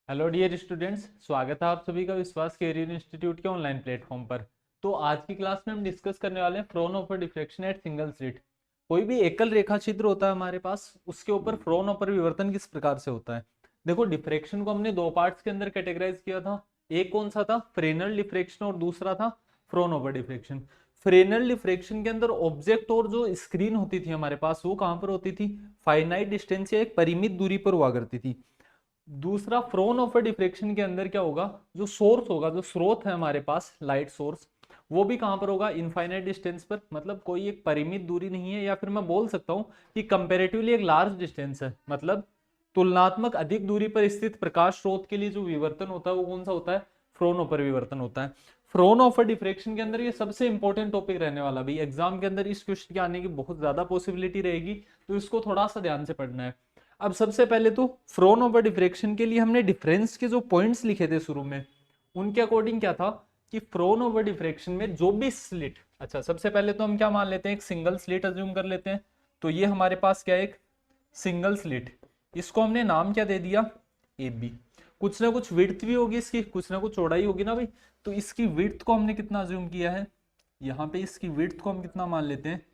Hello dear students, स्वागत है आप सभी का विश्वास कैरियर इंस्टीट्यूट के ऑनलाइन प्लेटफॉर्म पर। तो आज की क्लास में हम डिस्कस करने वाले हैं Fraunhofer diffraction at single slit. कोई भी एकल रेखा छिद्र होता है हमारे पास, उसके ऊपर फ्रोन-ओवर विवर्तन किस प्रकार से होता है। देखो, डिफ्रैक्शन को हमने दो पार्ट्स के अंदर कैटेगराइज किया था। एक कौन सा था? फ्रेनल डिफ्रैक्शन, और दूसरा था फ्रोन-ओवर डिफ्रैक्शन। फ्रेनल डिफ्रैक्शन के अंदर ऑब्जेक्ट और जो स्क्रीन होती थी हमारे पास, वो कहां पर होती थी? फाइनाइट डिस्टेंस या एक परिमित दूरी पर हुआ करती थी। दूसरा फ्रोन ऑफ डिफ्रेक्शन के अंदर क्या होगा? जो सोर्स होगा, जो स्रोत है हमारे पास, लाइट सोर्स, वो भी कहां पर होगा? इनफाइनाइट डिस्टेंस पर, मतलब कोई एक परिमित दूरी नहीं है, या फिर मैं बोल सकता हूं कि कंपेरेटिवली एक लार्ज डिस्टेंस है। मतलब तुलनात्मक अधिक दूरी पर स्थित प्रकाश स्रोत के लिए जो विवर्तन होता है वो कौन सा होता है? फ्रोन ऑफर विवर्तन होता है। फ्रोन ऑफर डिफ्रेक्शन के अंदर ये सबसे इंपॉर्टेंट टॉपिक रहने वाला भी, एग्जाम के अंदर इस क्वेश्चन के आने की बहुत ज्यादा पॉसिबिलिटी रहेगी, तो इसको थोड़ा सा ध्यान से पढ़ना है। अब सबसे पहले तो फ्रोन ओवर डिफ्रेक्शन के लिए हमने डिफरेंस के जो पॉइंट्स लिखे थे शुरू में, उनके अकॉर्डिंग क्या था कि फ्रोन ओवर डिफ्रेक्शन में जो भी स्लिट, अच्छा सबसे पहले तो हम क्या मान लेते हैं? एक सिंगल स्लिट अज्यूम कर लेते हैं। तो ये हमारे पास क्या है? एक सिंगल स्लिट। इसको हमने नाम क्या दे दिया? A B. कुछ ना कुछ विड्थ भी होगी इसकी, कुछ ना कुछ चौड़ाई होगी ना भाई। तो इसकी विड्थ को हमने कितना अज्यूम किया है? यहाँ पे इसकी विड्थ को हम कितना मान लेते हैं?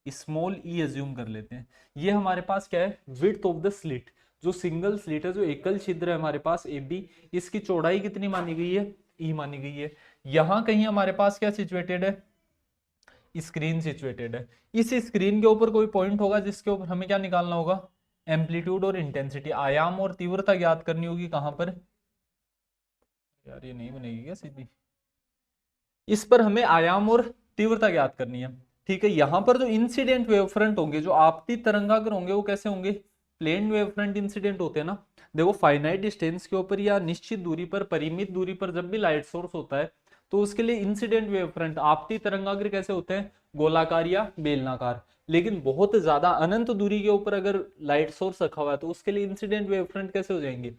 स्मॉल ई अज्यूम कर लेते हैं। ये हमारे पास क्या है? Width of the slit. जो सिंगल स्लिट है, जो एकल छिद्र है हमारे पास ए बी, इसकी चौड़ाई कितनी मानी गई है? ई मानी गई है। यहां कहीं हमारे पास क्या सिचुएटेड है? स्क्रीन सिचुएटेड है। इस स्क्रीन के ऊपर कोई पॉइंट होगा जिसके ऊपर हमें क्या निकालना होगा? एम्पलीट्यूड और इंटेंसिटी, आयाम और तीव्रता ज्ञात करनी होगी। कहां पर? यार ये नहीं बनेगी क्या सीधी? इस पर हमें आयाम और तीव्रता ज्ञात करनी है। ठीक है, यहां पर जो इंसिडेंट वेव फ्रंट होंगे, जो आपती तरंगाग्र होंगे, वो कैसे होंगे? प्लेन वेव फ्रंट इंसिडेंट होते हैं ना। देखो, फाइनाइट डिस्टेंस के ऊपर या निश्चित दूरी पर, परिमित दूरी पर जब भी लाइट सोर्स होता है, तो उसके लिए इंसिडेंट वेव फ्रंट, आपती तरंगाग्र कैसे होते हैं? गोलाकार या बेलनाकार। लेकिन बहुत ज्यादा अनंत दूरी के ऊपर अगर लाइट सोर्स रखा हुआ है, तो उसके लिए इंसिडेंट वेव फ्रंट कैसे हो जाएंगे?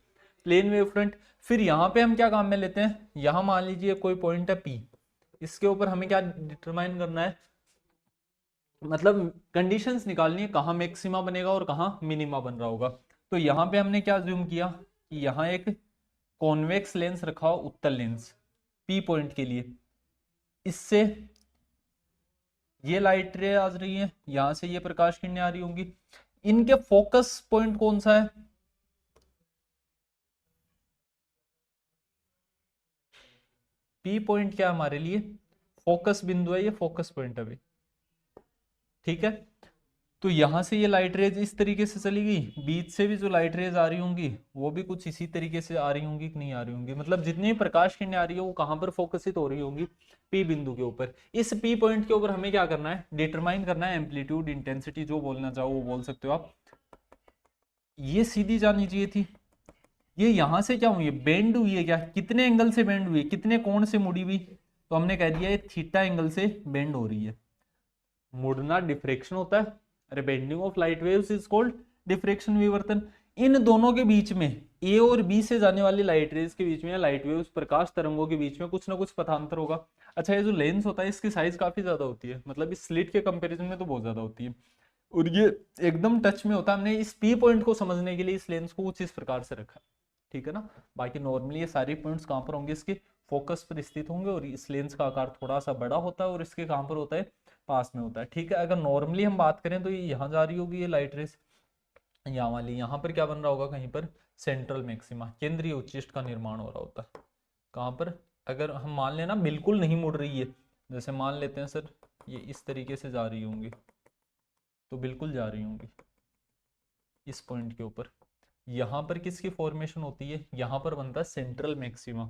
Plane wave front. फिर यहाँ पे हम क्या काम में लेते हैं? यहाँ मान लीजिए कोई पॉइंट है पी, इसके ऊपर हमें क्या डिटरमाइन करना है? मतलब कंडीशंस निकालनी है, कहाँ मैक्सिमा बनेगा और कहाँ मिनिमा बन रहा होगा। तो यहाँ पे हमने क्या ज्यूम किया कि यहाँ एक कॉन्वेक्स लेंस रखा हो, उत्तल लेंस, पी पॉइंट के लिए। इससे ये लाइट रे आ रही है, यहां से ये प्रकाश किरणें आ रही होंगी। इनके फोकस पॉइंट कौन सा है? पी पॉइंट क्या हमारे लिए फोकस बिंदु है, ये फोकस पॉइंट है भाई। ठीक है, तो यहां से ये लाइट रेज इस तरीके से चली गई, बीच से भी जो लाइट रेज आ रही होंगी वो भी कुछ इसी तरीके से आ रही होंगी कि नहीं आ रही होंगी। मतलब जितनी भी प्रकाश किरणें आ रही है वो कहां पर फोकसित हो रही होंगी? पी बिंदु के ऊपर। इस पी पॉइंट के ऊपर हमें क्या करना है? डिटरमाइन करना है एम्पलीट्यूड, इंटेंसिटी, जो बोलना चाहो वो बोल सकते हो आप। ये सीधी जानी चाहिए थी। ये यहां से क्या हुई है? बेंड हुई है क्या? कितने एंगल से बेंड हुई है, कितने कोण से मुड़ी हुई? तो हमने कह दिया ये थीटा एंगल से बेंड हो रही है। मुड़ना डिफ्रेक्शन होता है। अरे, bending of light waves is called diffraction, विवर्तन। इन दोनों के बीच में, ए और बी से जाने वाली लाइट रेज के बीच में, लाइट वेव्स, प्रकाश तरंगों के बीच में कुछ ना कुछ पथांतर होगा। अच्छा, ये जो लेंस होता है इसकी साइज काफी ज्यादा होती है, मतलब इस स्लिट के कंपैरिजन में तो बहुत ज्यादा होती है, और ये एकदम टच में होता है। हमने इस पी पॉइंट को समझने के लिए इस लेंस को कुछ इस प्रकार से रखा। ठीक है ना। बाकी नॉर्मली ये सारे पॉइंट्स कहाँ पर होंगे? इसके फोकस पर स्थित होंगे, और इस लेंस का आकार थोड़ा सा बड़ा होता है, और इसके कहाँ पर होता है? पास में होता है। ठीक है, अगर नॉर्मली हम बात करें तो ये यहाँ जा रही होगी ये लाइट रेस, यहाँ वाली, यहाँ पर क्या बन रहा होगा? कहीं पर सेंट्रल मैक्सिमा, केंद्रीय उच्चिष्ट का निर्माण हो रहा होता है। कहाँ पर? अगर हम मान लेना बिल्कुल नहीं मुड़ रही है, जैसे मान लेते हैं सर ये इस तरीके से जा रही होंगी, तो बिल्कुल जा रही होंगी इस पॉइंट के ऊपर। यहाँ पर किसकी फॉर्मेशन होती है? यहाँ पर बनता है सेंट्रल मैक्सिमा,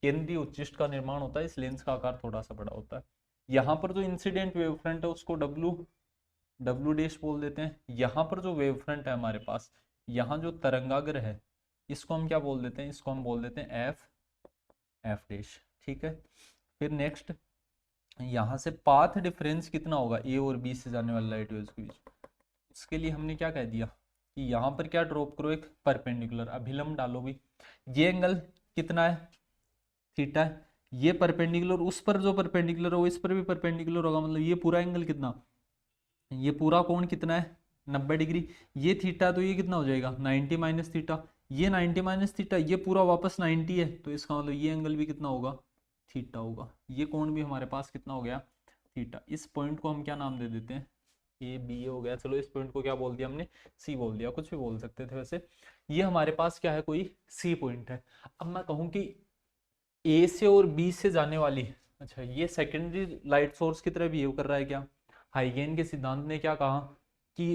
केंद्रीय उच्चिष्ट का निर्माण होता है। इस लेंस का आकार थोड़ा सा बड़ा होता है। यहाँ पर जो इंसिडेंट वेव फ्रंट है उसको डब्ल्यू डैश बोल देते हैं। यहाँ पर जो वेव फ्रंट है हमारे पास, यहाँ जो तरंगाग्र है, इसको हम क्या बोल देते हैं? इसको हम बोल देते हैं एफ डैश। ठीक है, फिर नेक्स्ट, यहाँ से पाथ डिफरेंस कितना होगा ए और बी से जाने वाले लाइट वेव्स के बीच? इसके लिए हमने क्या कह दिया कि यहाँ पर क्या ड्रॉप करो? एक परपेंडिकुलर अभिलंब डालो भी। ये एंगल कितना है? थीटा है। ये परपेंडिकुलर उस पर जो परपेंडिकुलर हो, इस पर भी परपेंडिकुलर होगा, मतलब ये पूरा एंगल कितना? ये पूरा कोण कितना है? 90 डिग्री। ये थीटा, तो ये कितना हो जाएगा? 90 माइनस थीटा। ये 90 माइनस थीटा, ये पूरा वापस 90 है, तो इसका मतलब ये एंगल भी कितना होगा, थीटा होगा। ये कोण भी हमारे पास कितना हो गया, थीटा। इस पॉइंट को हम क्या नाम दे देते हैं, ए बी हो गया। चलो इस पॉइंट को क्या बोल दिया हमने, सी बोल दिया, कुछ भी बोल सकते थे वैसे। ये हमारे पास क्या है, कोई सी पॉइंट है। अब मैं कहूँ कि ए से और बी से जाने वाली, अच्छा ये सेकेंडरी लाइट सोर्स की तरह बिहेव कर रहा है क्या। हाइगेन के सिद्धांत ने क्या कहा कि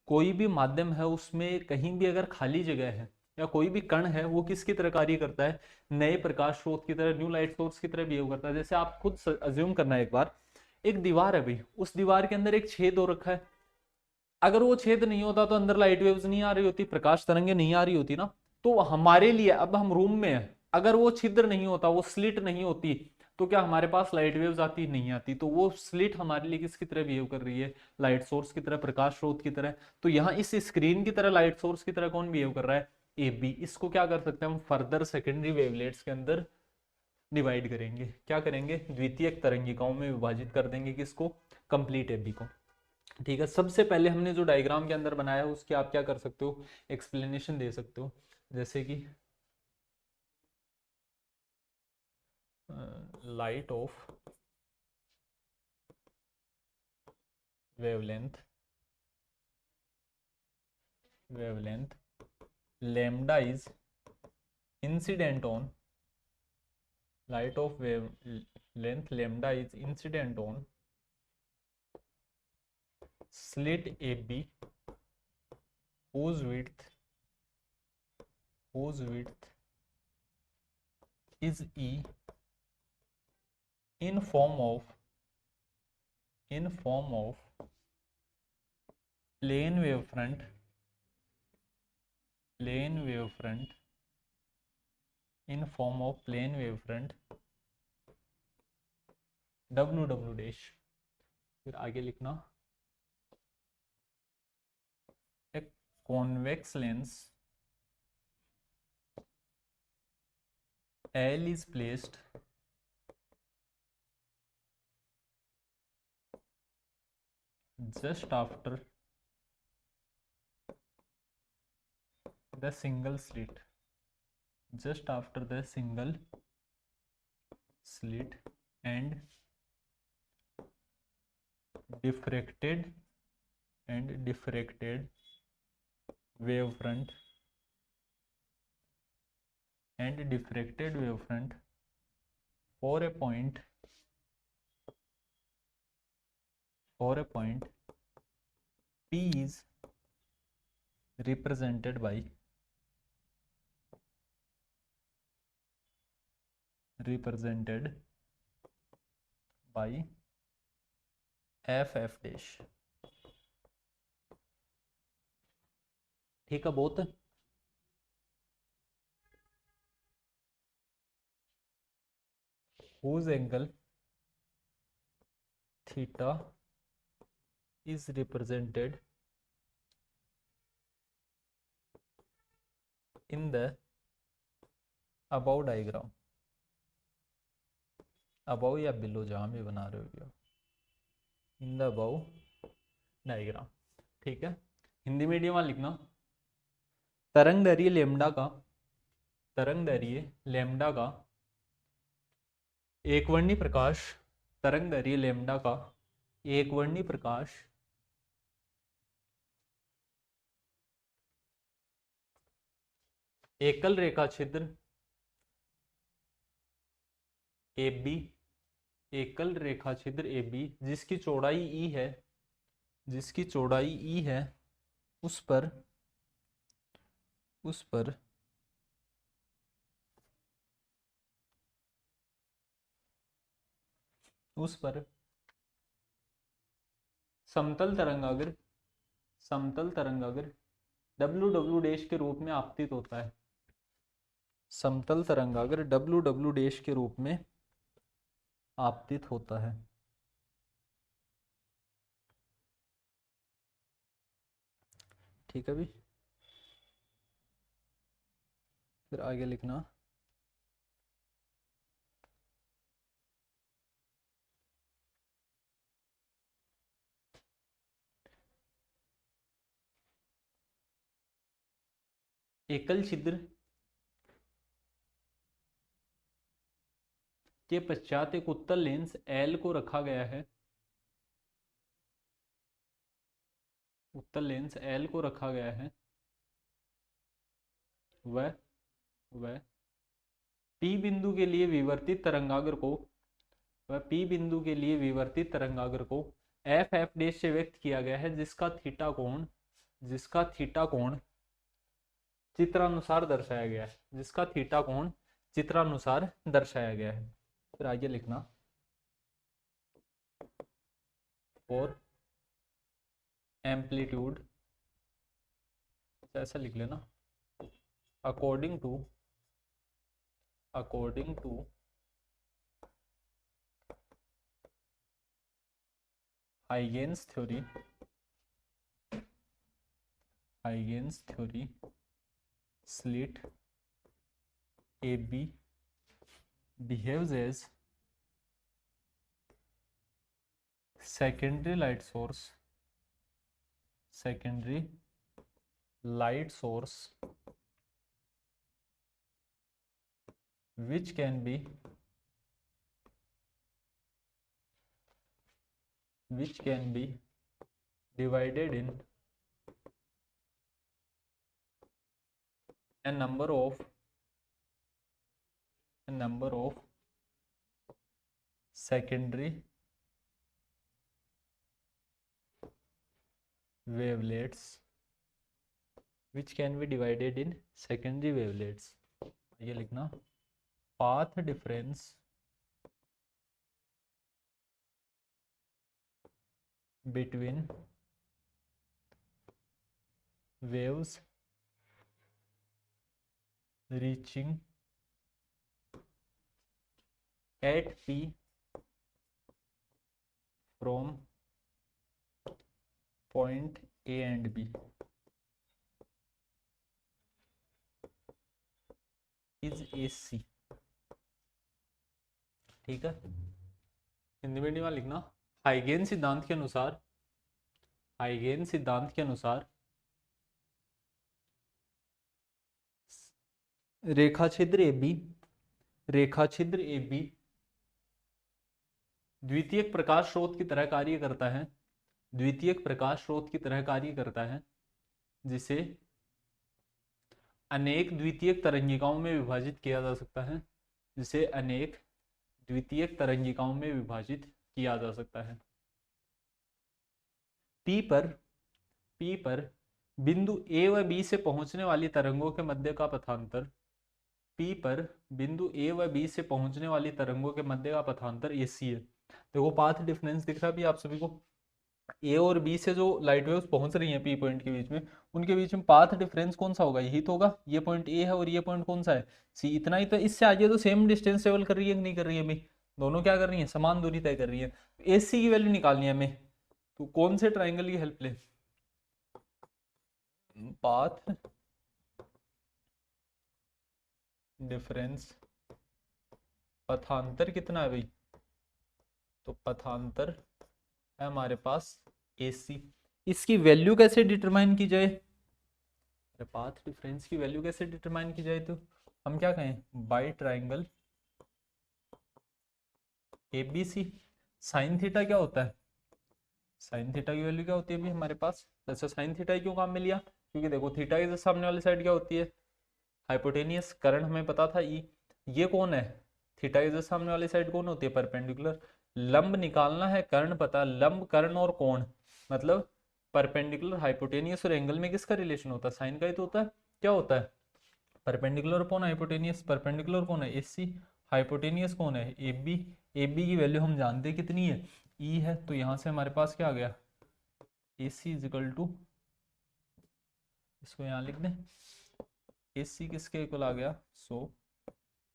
कोई भी माध्यम है उसमें कहीं भी अगर खाली जगह है या कोई भी कण है, वो किसकी तरह कार्य करता है, नए प्रकाश स्रोत की तरह, न्यू लाइट सोर्स की तरह बिहेव करता है। जैसे आप खुद अज्यूम करना एक बार, एक दीवार है भाई, उस दीवार के अंदर एक छेद हो रखा है। अगर वो छेद नहीं होता तो अंदर लाइट वेव्स नहीं आ रही होती, प्रकाश तरंगे नहीं आ रही होती ना। तो हमारे लिए, अब हम रूम में है, अगर वो छिद्र नहीं होता, वो स्लिट नहीं होती, तो क्या हमारे पास लाइट वेव्स आती, नहीं आती। तो वो स्लिट हमारे लिए किसकी तरह बिहेव कर रही है, लाइट सोर्स की तरह, प्रकाश स्रोत की तरह। तो यहाँ इस स्क्रीन की तरह, लाइट सोर्स की तरह कौन बिहेव कर रहा है, ए बी। इसको क्या कर सकते हैं हम, फर्दर सेकेंडरी वेवलेट्स के अंदर डिवाइड करेंगे। क्या करेंगे, द्वितीयक तरंगिकाओं में विभाजित कर देंगे किसको, कंप्लीट एबी को। ठीक है, सबसे पहले हमने जो डायग्राम के अंदर बनाया है उसकी आप क्या कर सकते हो, एक्सप्लेनेशन दे सकते हो। जैसे कि light of wavelength, wavelength lambda is incident on, light of wavelength lambda is incident on slit AB whose width, whose width is E in form of, in form of plane wavefront, plane wavefront, in form of plane wavefront W W dash. फिर आगे लिखना, a convex lens L is placed just after the single slit, just after the single slit and diffracted, and diffracted wavefront, and diffracted wavefront for a point, for a point P is represented by, represented by F F dash. ठीक है, बहुत whose angle theta is represented in the above diagram, above या below जहां भी बना रहे हो, in the above diagram. ठीक है, हिंदी मीडियम वाला लिखना, तरंग दैर्घ्य लेमडा का, तरंग दैर्घ्य लेमडा का एक वर्णी प्रकाश, तरंग दैर्घ्य लेमडा का एक वर्णी प्रकाश एकल रेखा छिद्र ए बी, एकल रेखा छिद्र ए बी जिसकी चौड़ाई ई है, जिसकी चौड़ाई ई है, उस पर, उस पर उस पर समतल तरंगाग्र, समतल तरंगाग्र डब्ल्यू डब्ल्यू डैश के रूप में आपतित होता है, समतल तरंगाग्र डब्ल्यू डब्ल्यू डैश के रूप में आपतित होता है। ठीक है भी, फिर आगे लिखना, एकल छिद्र के पश्चात एक उत्तल लेंस L को रखा गया है, उत्तल लेंस L को रखा गया है, वह वह P बिंदु के लिए विवर्तित तरंगाग्र को वह P बिंदु के लिए विवर्तित तरंगाग्र को f डैश से व्यक्त किया गया है, जिसका थीटा कोण चित्रानुसार दर्शाया गया है, जिसका थीटा कोण चित्रानुसार दर्शाया गया है। फिर आगे लिखना और एम्पलीट्यूड, ऐसा लिख लेना, according to Huygens theory slit AB behaves as secondary light source which can be divided in a number of secondary wavelets, ये लिखना, path difference between waves reaching at P from point A and B is AC। ठीक है, Hindi medium में लिखना, हाइगेन सिद्धांत के अनुसार रेखाछिद्र AB द्वितीयक प्रकाश स्रोत की तरह कार्य करता है, जिसे अनेक द्वितीयक तरंगिकाओं में विभाजित किया जा सकता है। P पर बिंदु A व B से पहुंचने वाली तरंगों के मध्य का पथांतर AC है। देखो पाथ डिफरेंस दिख रहा है अभी आप सभी को, A और B से जो लाइट वेव्स पहुंच रही हैं P पॉइंट के बीच में, उनके बीच में पाथ डिफरेंस कौन सा होगा, यही तो होगा। ये पॉइंट A है और ये पॉइंट कौन सा है, C। इतना ही तो, इससे आगे तो सेम डिस्टेंस ट्रेवल कर रही है कि नहीं कर रही है, अभी दोनों क्या कर रही है, समान दूरी तय कर रही है। AC की वैल्यू निकालनी है हमें, तो कौन से ट्राइंगल की हेल्प ले, पाथ डिफरेंस, पथांतर कितना है भाई, तो पथांतर है हमारे पास AC। इसकी वैल्यू कैसे डिटरमाइन की जाए, पाथ डिफरेंस की वैल्यू कैसे डिटरमाइन की जाए, तो हम क्या कहें, by triangle ABC। Sine theta क्या होता है, साइन थीटा की वैल्यू क्या होती है अभी हमारे पास, अच्छा साइन थीटा क्यों काम में लिया, क्योंकि देखो थीटा के सामने वाली साइड क्या होती है, हाइपोटेनियस, कर्ण हमें पता था ई। ये कौन है, थीटा के सामने वाली साइड कौन होती है, परपेंडिकुलर। लंब निकालना है, कर्ण पता, लंब कर्ण और कोण, मतलब परपेंडिकुलर, हाइपोटेनियस और एंगल में किसका रिलेशन होता है, साइन का ही तो होता है। क्या होता है, परपेंडिकुलर कौन है, हाइपोटेनियस, परपेंडिकुलर कौन है AC, हाइपोटेनियस कौन है AB। AB की वैल्यू हम जानते हैं कितनी है, E है, तो यहां से हमारे पास क्या आ गया, AC इज इक्वल टू, इसको यहां लिख दें, AC किसके इक्वल आ गया, so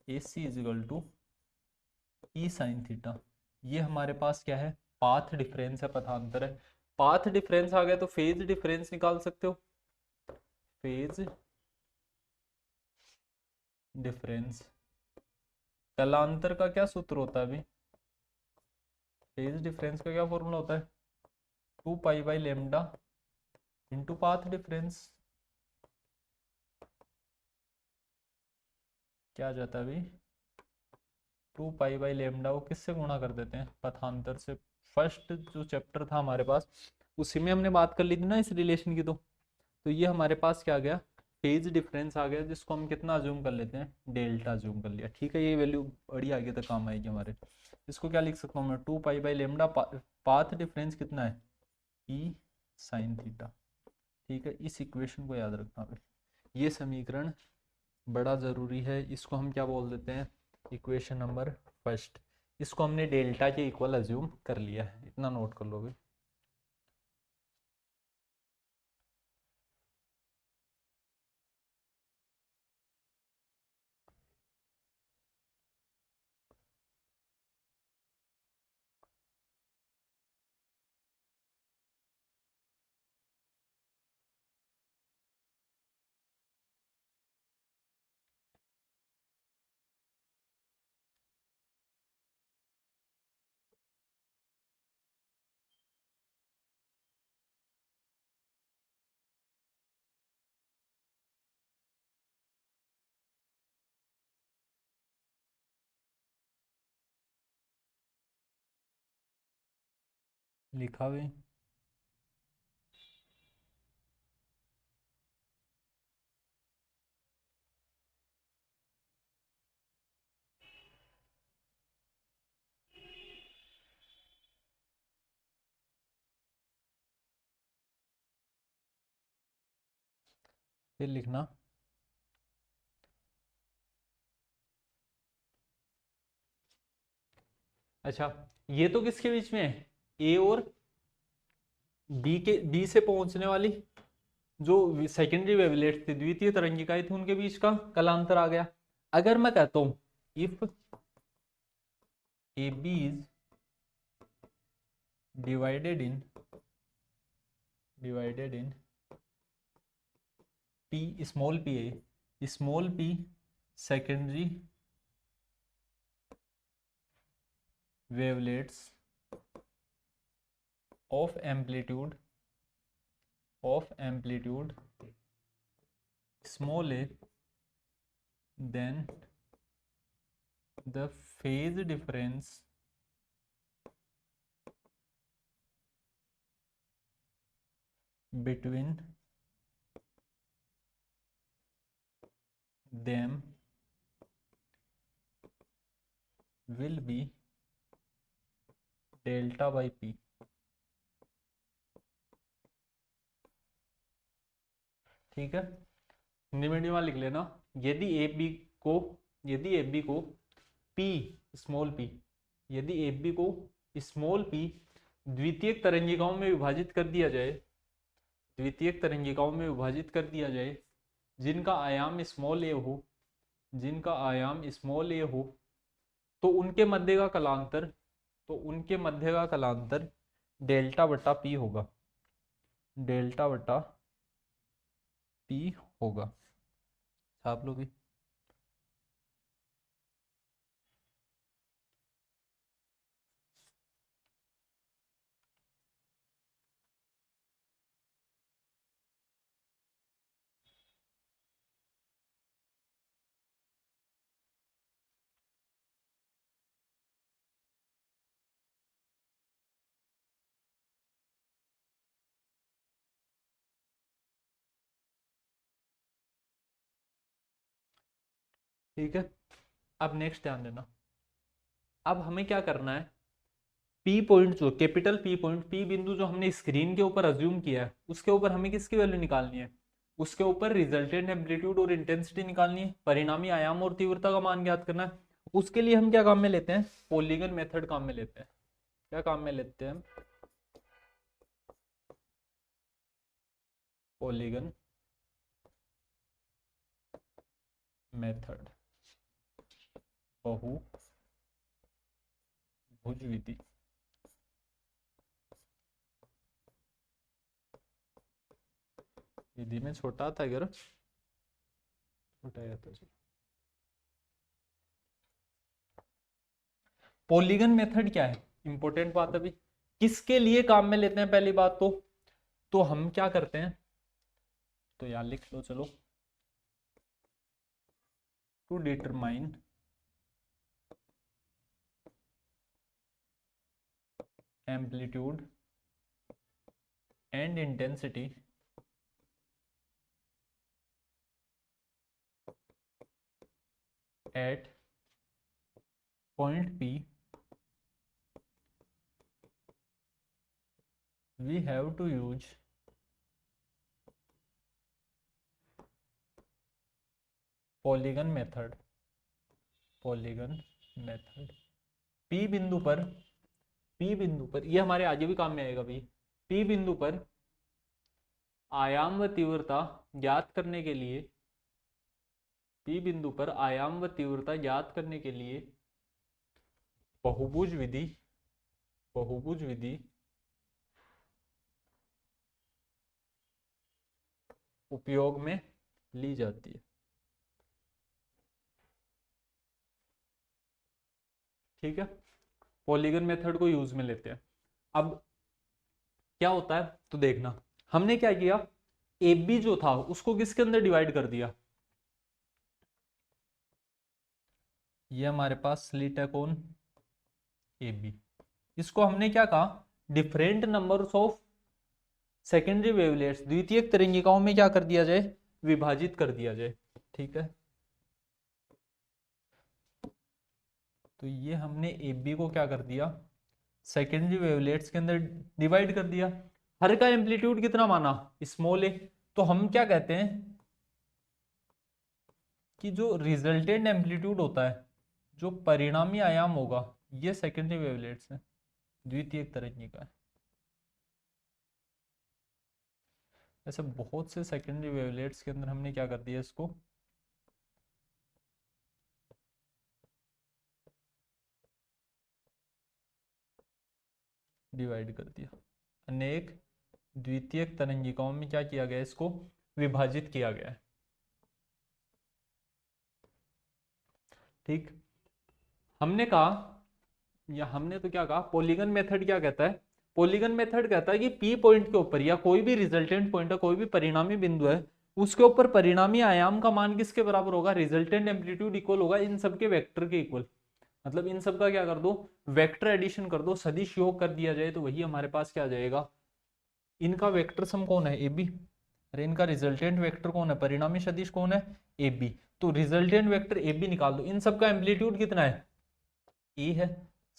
AC is equal to E sine theta. ये हमारे पास क्या है, पाथ डिफरेंस है, पथांतर है। पाथ डिफरेंस आ गया तो फेज डिफरेंस निकाल सकते हो, फेज डिफरेंस। कलांतर का क्या सूत्र होता है अभी, फेज डिफरेंस का क्या फॉर्मूला होता है, 2 pi by lambda into path difference. क्या आ जाता है अभी, 2 पाई बाई लेमडा को किससे गुणा कर देते हैं, पथांतर से। फर्स्ट जो चैप्टर था हमारे पास उसी में हमने बात कर ली थी ना इस रिलेशन की। तो ये हमारे पास क्या आ गया, फेज डिफरेंस आ गया, जिसको हम कितना अज्यूम कर लेते हैं, डेल्टा अज्यूम कर लिया। ठीक है, ये वैल्यू बड़ी आगे तक काम आएगी हमारे। इसको क्या लिख सकता हूँ मैं, 2 pi by lambda, path difference कितना है, ई साइन थीटा। ठीक है, इस इक्वेशन को याद रखना है। ये समीकरण बड़ा ज़रूरी है, इसको हम क्या बोल देते हैं, इक्वेशन नंबर फर्स्ट। इसको हमने डेल्टा के इक्वल अज्यूम कर लिया है, इतना नोट कर लोगे। लिखा हुआ फिर लिखना। अच्छा, ये तो किसके बीच में है, ए और बी से पहुंचने वाली जो सेकेंडरी वेवलेट थी, द्वितीय तरंगिकाएं थी, उनके बीच का कलांतर आ गया। अगर मैं कहता हूं if A B is divided in P, small P secondary wavelets of amplitude small A, then the phase difference between them will be delta by p। ठीक है, हिंदी मीडियम वाला लिख लेना। यदि ए बी को पी स्मॉल पी यदि A B को small P द्वितीयक तरंगिकाओं में विभाजित कर दिया जाए, जिनका आयाम स्मॉल ए हो, तो उनके मध्य का कलांतर डेल्टा बटा पी होगा, आप लोग भी। ठीक है, अब नेक्स्ट ध्यान देना। अब हमें क्या करना है, पी पॉइंट जो कैपिटल पी पॉइंट, पी बिंदु जो हमने स्क्रीन के ऊपर अज्यूम किया है, उसके ऊपर हमें किसकी वैल्यू निकालनी है, उसके ऊपर रिजल्टेंट एम्पलीट्यूड और इंटेंसिटी निकालनी है, परिणामी आयाम और तीव्रता का मान ज्ञात करना है। उसके लिए हम क्या काम में लेते हैं, पॉलीगन मेथड काम में लेते हैं। क्या काम में लेते हैं, पॉलीगन मेथड, बहुभुज विधि। विधि में छोटा था, अगर छोटा था। पॉलीगन मेथड क्या है, इंपॉर्टेंट बात अभी किसके लिए काम में लेते हैं, पहली बात तो हम क्या करते हैं, तो यार लिख लो चलो। to determine amplitude and intensity at point P, we have to use polygon method. Polygon method P बिंदु पर, P बिंदु पर, ये हमारे आगे भी काम में आएगा भाई। P बिंदु पर आयाम व तीव्रता ज्ञात करने के लिए, P बिंदु पर आयाम व तीव्रता ज्ञात करने के लिए बहुभुज विधि, बहुभुज विधि उपयोग में ली जाती है। ठीक है, पॉलीगन मेथड को यूज में लेते हैं। अब क्या होता है तो देखना, हमने क्या किया, ए बी जो था उसको किसके अंदर डिवाइड कर दिया, ये हमारे पास स्लिट है कौन, ए बी। इसको हमने क्या कहा, different numbers of secondary wavelets, द्वितीयक तरंगिकाओं में क्या कर दिया जाए, विभाजित कर दिया जाए। ठीक है, तो ये हमने ए बी को क्या कर दिया, सेकेंडरी वेवलेट्स के अंदर डिवाइड कर दिया। हर का एम्पलीट्यूड कितना माना, स्मॉल ए। तो हम क्या कहते हैं कि जो रिजल्टेंट एम्पलीट्यूड होता है, जो परिणामी आयाम होगा, ये सेकेंडरी वेवलेट्स है, द्वितीयक तरंगिका है। ऐसे बहुत से सेकेंडरी वेवलेट्स के अंदर हमने क्या कर दिया, इसको डिवाइड कर दिया। अनेक द्वितीयक तरंगिकाओं में क्या किया गया, इसको विभाजित किया गया है। ठीक, हमने कहा, या हमने तो क्या कहा, पॉलीगन मेथड क्या कहता है, पॉलीगन मेथड कहता है कि पी पॉइंट के ऊपर, या कोई भी रिजल्टेंट पॉइंट है, कोई भी परिणामी बिंदु है, उसके ऊपर परिणामी आयाम का मान किसके बराबर होगा, रिजल्टेंट एम्पलीट्यूड इक्वल होगा इन सबके वेक्टर के इक्वल। मतलब इन सब का क्या कर दो, वेक्टर एडिशन कर दो, सदिश योग कर दिया जाए, तो वही हमारे पास क्या आ जाएगा, इनका वेक्टर सम कौन है, ए बी। अरे इनका रिजल्टेंट वेक्टर कौन है, परिणामी सदिश कौन है, ए बी। तो रिजल्टेंट वेक्टर ए बी निकाल दो। इन सबका एम्पलीट्यूड कितना है, ए है।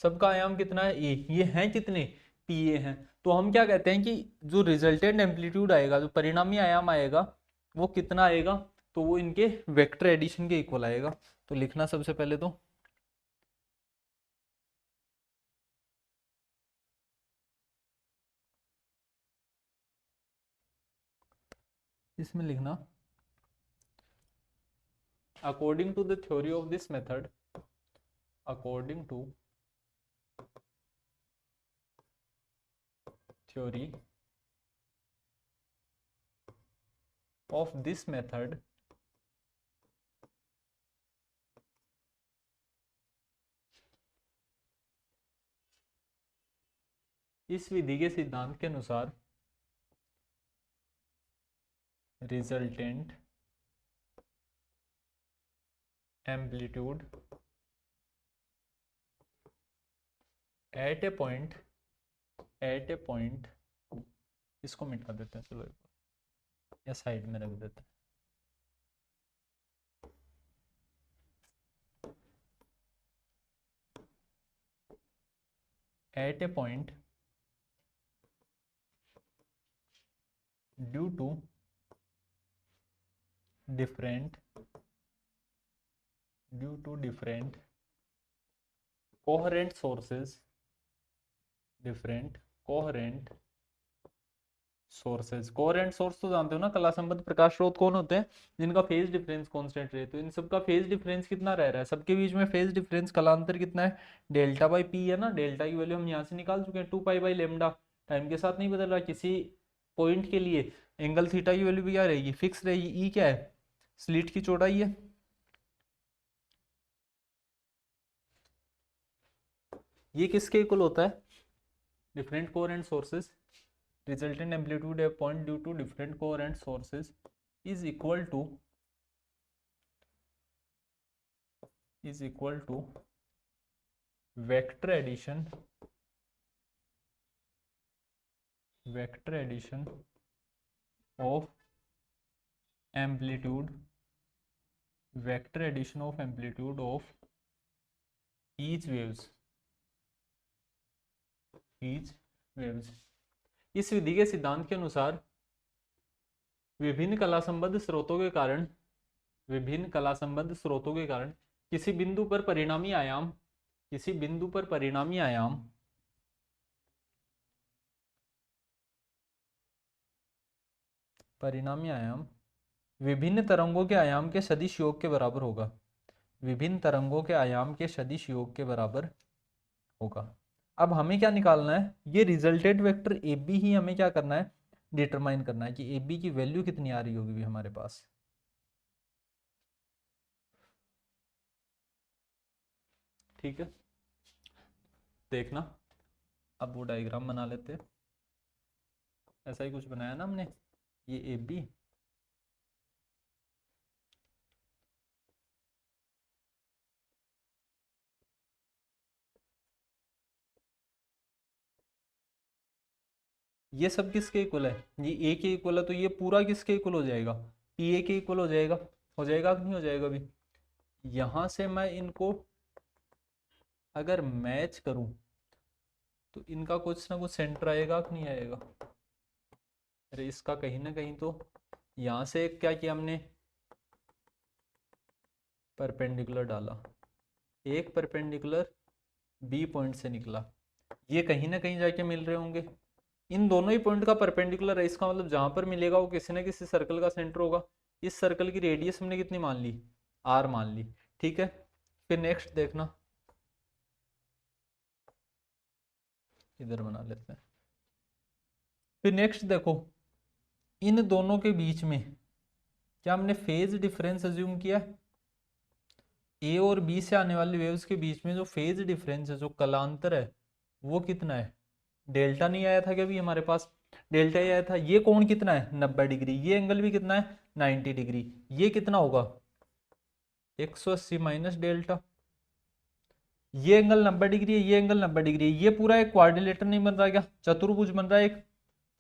सबका आयाम कितना है, ए। ये हैं कितने, पी ए हैं। तो हम क्या कहते हैं कि जो रिजल्टेंट एम्पलीट्यूड आएगा, जो परिणामी आयाम आएगा, वो कितना आएगा, तो वो इनके वेक्टर एडिशन के इक्वल आएगा। तो लिखना सबसे पहले तो इसमें लिखना, according to the theory of this method, according to theory of this method, इस विधि के सिद्धांत के अनुसार resultant amplitude eight a point, इसको मिटा देते हैं, चलो या साइड में रख देते हैं। At a point due to different coherent sources, different coherent sources. Coherent source तो जानते हो ना, कला संबद्ध प्रकाश स्रोत कौन होते हैं, जिनका फेज डिफरेंस कांस्टेंट रहे। तो इन सबका फेज डिफरेंस कितना रह रहा है, सबके बीच में फेज डिफरेंस कालांतर कितना है, डेल्टा बाई पी है ना। डेल्टा की वैल्यू हम यहाँ से निकाल चुके हैं, 2 पाई बाई लेमडा। टाइम के साथ नहीं बदल रहा, किसी पॉइंट के लिए एंगल थीटा की वैल्यू भी क्या रहेगी, फिक्स रहेगी। ई क्या है, स्लिट की चौड़ाई है। ये किसके इक्वल होता है, different coherent sources, resultant amplitude at point due to different coherent sources is equal to is equal to vector addition of amplitude of each waves. इस विधि के सिद्धांत के अनुसार विभिन्न कला संबद्ध स्रोतों के कारण किसी बिंदु पर परिणामी आयाम विभिन्न तरंगों के आयाम के सदिश योग के बराबर होगा। अब हमें क्या निकालना है, ये रिजल्टेंट वेक्टर ए बी ही हमें क्या करना है, डिटरमाइन करना है कि ए बी की वैल्यू कितनी आ रही होगी भी हमारे पास। ठीक है, देखना अब वो डायग्राम बना लेते हैं। ऐसा ही कुछ बनाया ना हमने, ये ए बी, ये सब किसके इक्वल है, ये ए के इक्वल है, तो ये पूरा किसके इक्वल हो जाएगा, पी ए के इक्वल हो जाएगा कि नहीं हो जाएगा भी। यहां से मैं इनको अगर मैच करूं तो इनका कुछ ना कुछ सेंटर आएगा कि नहीं आएगा। अरे इसका कहीं ना कहीं तो यहां से क्या किया हमने, परपेंडिकुलर डाला, एक परपेंडिकुलर बी पॉइंट से निकला, ये कहीं ना कहीं जाके मिल रहे होंगे। इन दोनों ही पॉइंट का परपेंडिकुलर है, इसका मतलब जहां पर मिलेगा वो किसी ना किसी सर्कल का सेंटर होगा। इस सर्कल की रेडियस हमने कितनी मान ली, आर मान ली। ठीक है, फिर नेक्स्ट देखना, इधर बना लेते हैं। फिर नेक्स्ट देखो, इन दोनों के बीच में क्या हमने फेज डिफरेंस अज्यूम किया, ए और बी से आने वाली वेव्स के बीच में जो फेज डिफरेंस है, जो कलांतर है, वो कितना है, डेल्टा नहीं आया था क्या भी हमारे पास, डेल्टा ही आया था। ये कोण कितना है, 90 डिग्री, ये एंगल भी कितना है, 90 डिग्री, ये कितना होगा 180 माइनस डेल्टा, ये एंगल 90 डिग्री है, ये एंगल 90 डिग्री है, ये पूरा एक क्वाड्रिलेटर नहीं बन रहा क्या, चतुर्भुज बन रहा है एक।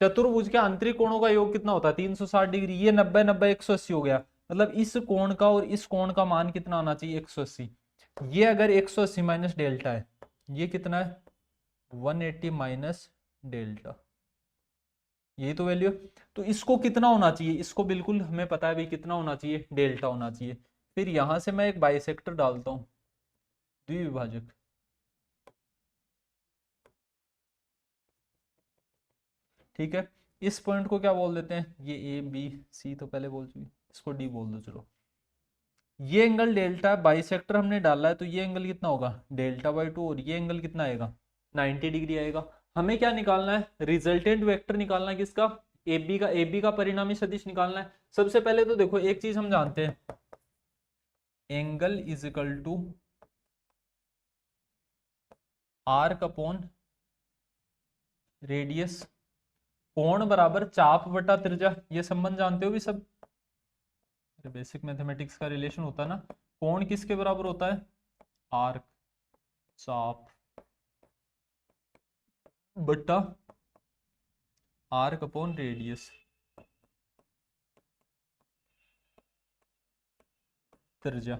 चतुर्भुज के आंतरिक कोणों का योग कितना होता है, 360 डिग्री, ये 90 90 180 हो गया, मतलब इस कोण का और इस कोण का मान कितना आना चाहिए, 180। ये अगर 180 माइनस डेल्टा है, ये कितना है 180 माइनस डेल्टा, यही तो वैल्यू है। तो इसको कितना होना चाहिए, इसको बिल्कुल हमें पता है भाई कितना होना चाहिए, डेल्टा होना चाहिए। फिर यहां से मैं एक बाइसेक्टर डालता हूं, द्विविभाजक, ठीक है। इस पॉइंट को क्या बोल देते हैं, ये ए बी सी तो पहले बोल चुकी, इसको डी बोल दो चलो। ये एंगल डेल्टा, बाइसेक्टर हमने डाला है, तो ये एंगल कितना होगा डेल्टा बाई 2, और ये एंगल कितना आएगा 90 डिग्री आएगा। हमें क्या निकालना है, रिजल्टेंट वेक्टर निकालना है किसका, ए बी का परिणामी सदिश निकालना है। सबसे पहले तो देखो एक चीज हम जानते हैं, angle is equal to arc upon radius, कोण बराबर चाप बटा त्रिज्या, ये संबंध जानते हो भी सब, बेसिक मैथमेटिक्स का रिलेशन होता है ना। कोण किसके बराबर होता है, आर्क चाप बटा आर्क अपॉन रेडियस त्रिज्या।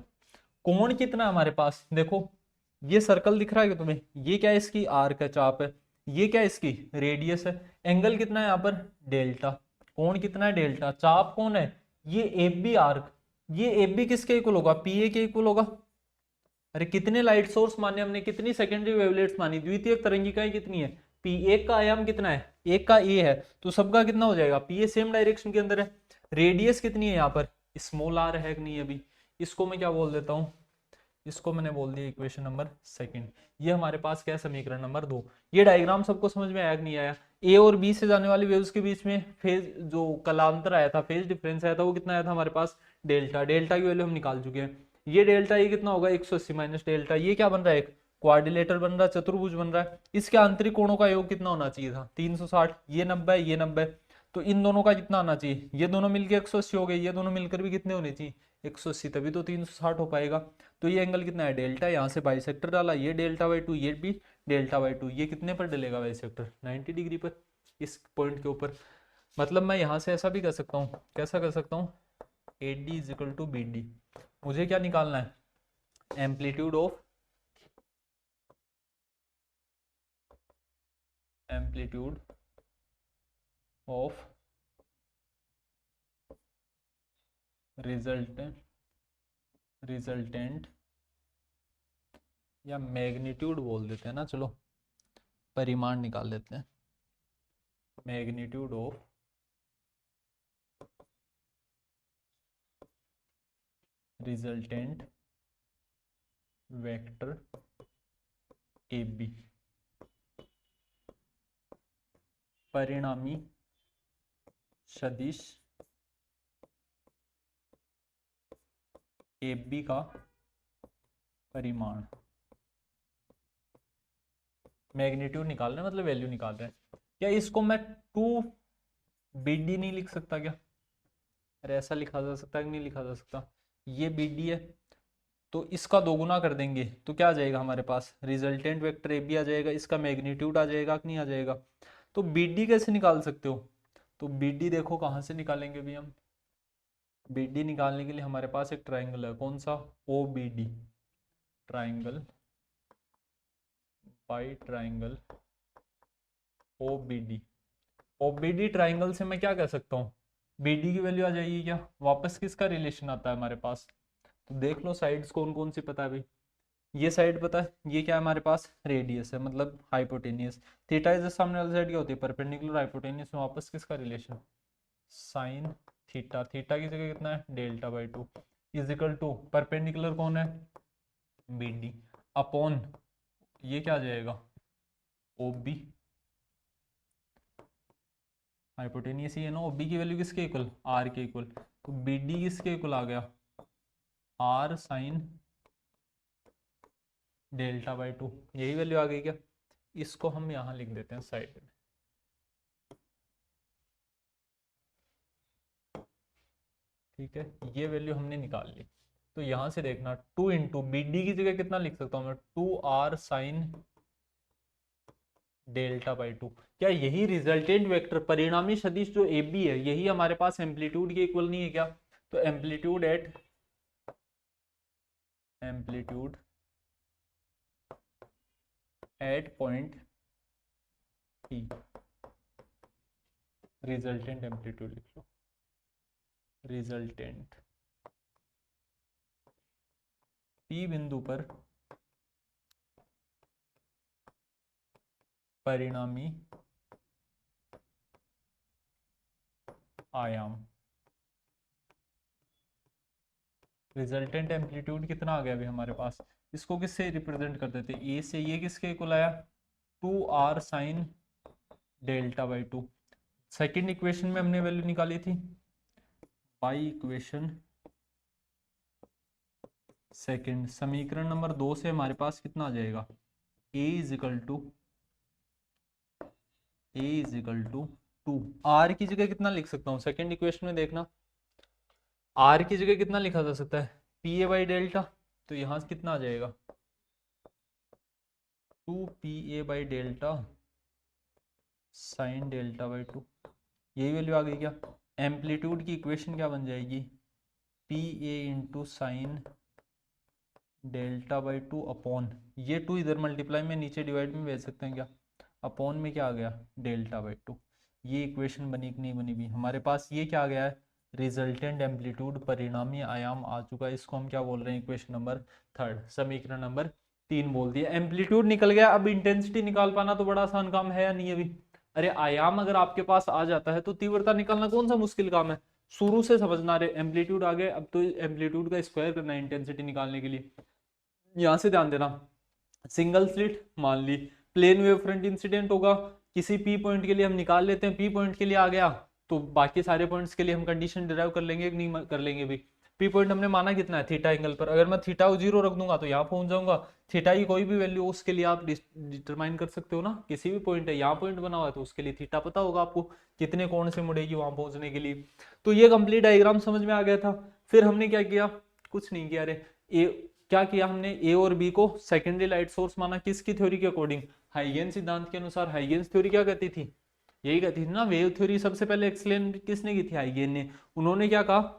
कोण कितना है हमारे पास, देखो ये सर्कल दिख रहा है तुम्हें, ये क्या है इसकी आर्क है, चाप है, ये क्या है इसकी रेडियस है। एंगल कितना है यहाँ पर डेल्टा, कोण कितना है डेल्टा, चाप कौन है ये एफ बी आर्क, ये एफ बी किसके इक्वल होगा, पी ए के इक्वल होगा। अरे कितने लाइट सोर्स माने हमने, कितनी सेकेंडरी वेवलेट्स मानी, द्वितीयक तरंगिकाएं कितनी है, पी एक का आयाम कितना है, एक का ए है, तो सबका कितना हो जाएगा, पी ए सेम डायरेक्शन के अंदर है। रेडियस कितनी है यहाँ पर, स्मॉल आर है कि नहीं, अभी इसको मैं क्या बोल देता हूँ, इसको मैंने बोल दिया इक्वेशन नंबर सेकंड। ये हमारे पास क्या है, समीकरण नंबर 2। ये डायग्राम सबको समझ में आया कि नहीं आया, ए और बी से जाने वाली वेव्स के बीच में फेज जो कलांतर आया था, फेज डिफरेंस आया था, वो कितना आया था हमारे पास डेल्टा, डेल्टा की वैल्यू हम निकाल चुके हैं। ये डेल्टा ये कितना होगा 180 माइनस डेल्टा, ये क्या बन रहा है एक क्वाड्रिलेटर बन रहा है, चतुर्भुज बन रहा है। इसके आंतरिक कोणों का योग कितना होना चाहिए था 360, ये 90 ये 90, तो इन दोनों का कितना आना चाहिए, ये दोनों मिलकर 180 हो गए, ये दोनों मिलकर भी कितने होने चाहिए 180, तभी तो 360 हो पाएगा। तो ये एंगल कितना है डेल्टा, यहाँ से बाइसेक्टर डाला, ये डेल्टा बाई 2, ये भी डेल्टा बाई 2, ये कितने पर डलेगा बाइसेक्टर 90 डिग्री पर इस पॉइंट के ऊपर। मतलब मैं यहाँ से ऐसा भी कर सकता हूँ, कैसा कर सकता हूँ, AD is equal to BD। मुझे क्या निकालना है, एम्पलीट्यूड ऑफ रिजल्टेंट या मैग्नीट्यूड बोल देते हैं ना, चलो परिमाण निकाल लेते हैं, magnitude of resultant vector AB, परिणामी सदिश AB का परिमाण। मैग्नीट्यूड निकाल रहे हैं मतलब वैल्यू निकाल रहे हैं। क्या इसको मैं 2BD नहीं लिख सकता क्या, अरे ऐसा लिखा जा सकता है कि नहीं लिखा जा सकता, ये BD है तो इसका दोगुना कर देंगे तो क्या आ जाएगा हमारे पास, रिजल्टेंट वेक्टर AB आ जाएगा, इसका मैग्नीट्यूड आ जाएगा कि नहीं आ जाएगा। तो BD कैसे निकाल सकते हो, तो BD देखो कहाँ से निकालेंगे अभी हम, BD निकालने के लिए हमारे पास एक ट्राइंगल है, कौन सा, OBD, triangle by triangle OBD triangle से मैं क्या कह सकता हूँ, BD की वैल्यू आ जाएगी क्या, वापस किसका रिलेशन आता है हमारे पास, तो देख लो साइड्स कौन कौन सी पता है भाई, ये साइड पता है, ये क्या है हमारे पास रेडियस है मतलब हाइपोटेनियस, थीटा इज सामने वाली साइड क्या होती है परपेंडिकुलर, हाइपोटेनियस में वापस किसका रिलेशन, साइन थीटा, थीटा की जगह कितना है delta by 2 is equal to perpendicular कौन है BD अपॉन ये क्या आ जाएगा OB, हाइपोटेनियस ही है ना, OB की वैल्यू किसके इक्वल R के इक्वल, तो BD किसके इक्वल आ गया R साइन डेल्टा बाई 2, यही वैल्यू आ गई क्या, इसको हम यहाँ लिख देते हैं साइड में, ठीक है ये वैल्यू हमने निकाल ली। तो यहाँ से देखना 2 इंटू BD की जगह कितना लिख सकता हूँ मैं 2R साइन डेल्टा बाई 2, क्या यही रिजल्टेंट वेक्टर परिणामी सदिश जो AB है यही हमारे पास एम्पलीट्यूड के इक्वल नहीं है क्या, तो amplitude at point P, resultant amplitude लिख लो, रिजल्टेंट P बिंदु पर परिणामी आयाम, रिजल्टेंट एम्पलीट्यूड कितना आ गया अभी हमारे पास, इसको किससे रिप्रेजेंट कर देते, ए से, ये किसके इक्वल आया 2R sine delta by 2, second equation में हमने वैल्यू निकाली थी, बाई इक्वेशन सेकेंड समीकरण नंबर 2 से हमारे पास कितना आ जाएगा A is equal to 2, R की जगह कितना लिख सकता हूँ सेकेंड इक्वेशन में देखना, R की जगह कितना लिखा जा सकता है PA बाई डेल्टा, तो यहाँ से कितना आ जाएगा 2PA by delta sign delta by 2, यही वैल्यू आ गई क्या, एम्पलीट्यूड की इक्वेशन क्या बन जाएगी PA into sine delta by 2 upon, ये 2 इधर मल्टीप्लाई में नीचे डिवाइड में भेज सकते हैं क्या, अपॉन में क्या आ गया डेल्टा बाई 2, ये इक्वेशन बनी कि नहीं बनी भी हमारे पास, ये क्या आ गया है रिजल्टेंट एम्पलीट्यूड परिणामी आयाम आ चुका है, इसको हम क्या बोल रहे हैं इक्वेशन नंबर 3, समीकरण नंबर 3 बोल दिया, एम्पलीट्यूड निकल गया, अब इंटेंसिटी निकाल पाना तो बड़ा आसान काम है या नहीं अभी, अरे आयाम अगर आपके पास आ जाता है तो तीव्रता निकालना कौन सा मुश्किल काम है, शुरू से समझना रहे, एम्पलीट्यूड आ गए अब तो एम्पलीट्यूड का स्क्वायर करना है इंटेंसिटी निकालने के लिए, यहाँ से ध्यान देना, सिंगल स्लिट मान ली, प्लेन वेव फ्रंट इंसिडेंट होगा, किसी P पॉइंट के लिए हम निकाल लेते हैं, P पॉइंट के लिए आ गया तो बाकी सारे पॉइंट्स के लिए हम कंडीशन डिराइव कर लेंगे कि नहीं कर लेंगे भी, पी पॉइंट हमने माना कितना है, थीटा एंगल पर। अगर मैं थीटा को 0 रख दूंगा तो यहाँ पहुंच जाऊंगा। थीटा की कोई भी वैल्यू उसके लिए आप डिटरमाइन कर सकते हो ना, किसी भी पॉइंट है, यहाँ पॉइंट बना हुआ है तो उसके लिए थीटा पता होगा आपको, कितने कोण से मुड़ेगी वहां पहुंचने के लिए। तो ये कंप्लीट डायग्राम समझ में आ गया था। फिर हमने क्या किया, कुछ नहीं किया। अरे ए क्या किया हमने, ए और बी को सेकेंडरी लाइट सोर्स माना, किसकी थ्योरी के अकॉर्डिंग, हाइगेन सिद्धांत के अनुसार। हाइगेन थ्योरी क्या कहती थी, यही कहती थी ना, वेव थ्योरी सबसे पहले एक्सप्लेन किसने की थी, हाइगेन ने। उन्होंने क्या कहा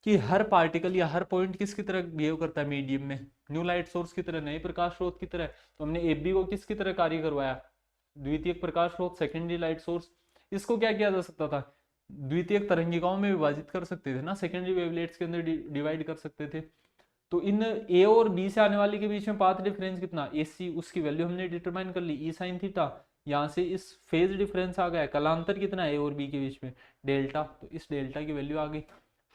कि हर पार्टिकल या हर पॉइंट किसकी तरह बिहेव करता है मीडियम में, न्यू लाइट सोर्स की तरह, नए प्रकाश स्रोत की तरह। तो हमने एबी को किसकी तरह कार्य करवाया, द्वितीयक प्रकाश स्रोत, सेकेंडरी लाइट सोर्स। इसको क्या किया जा सकता था, द्वितीयक तरंगिकाओं में विभाजित कर सकते थे ना, सेकेंडरी वेवलेट्स के अंदर डिवाइड कर सकते थे। तो इन ए और बी से आने वाले के बीच में पाथ डिफरेंस कितना, ए सी, उसकी वैल्यू हमने डिटरमाइन कर ली, ई साइन थीटा। यहाँ से इस फेज डिफरेंस आ गया, कलांतर कितना है ए और बी के बीच में, डेल्टा, तो इस डेल्टा की वैल्यू आ गई।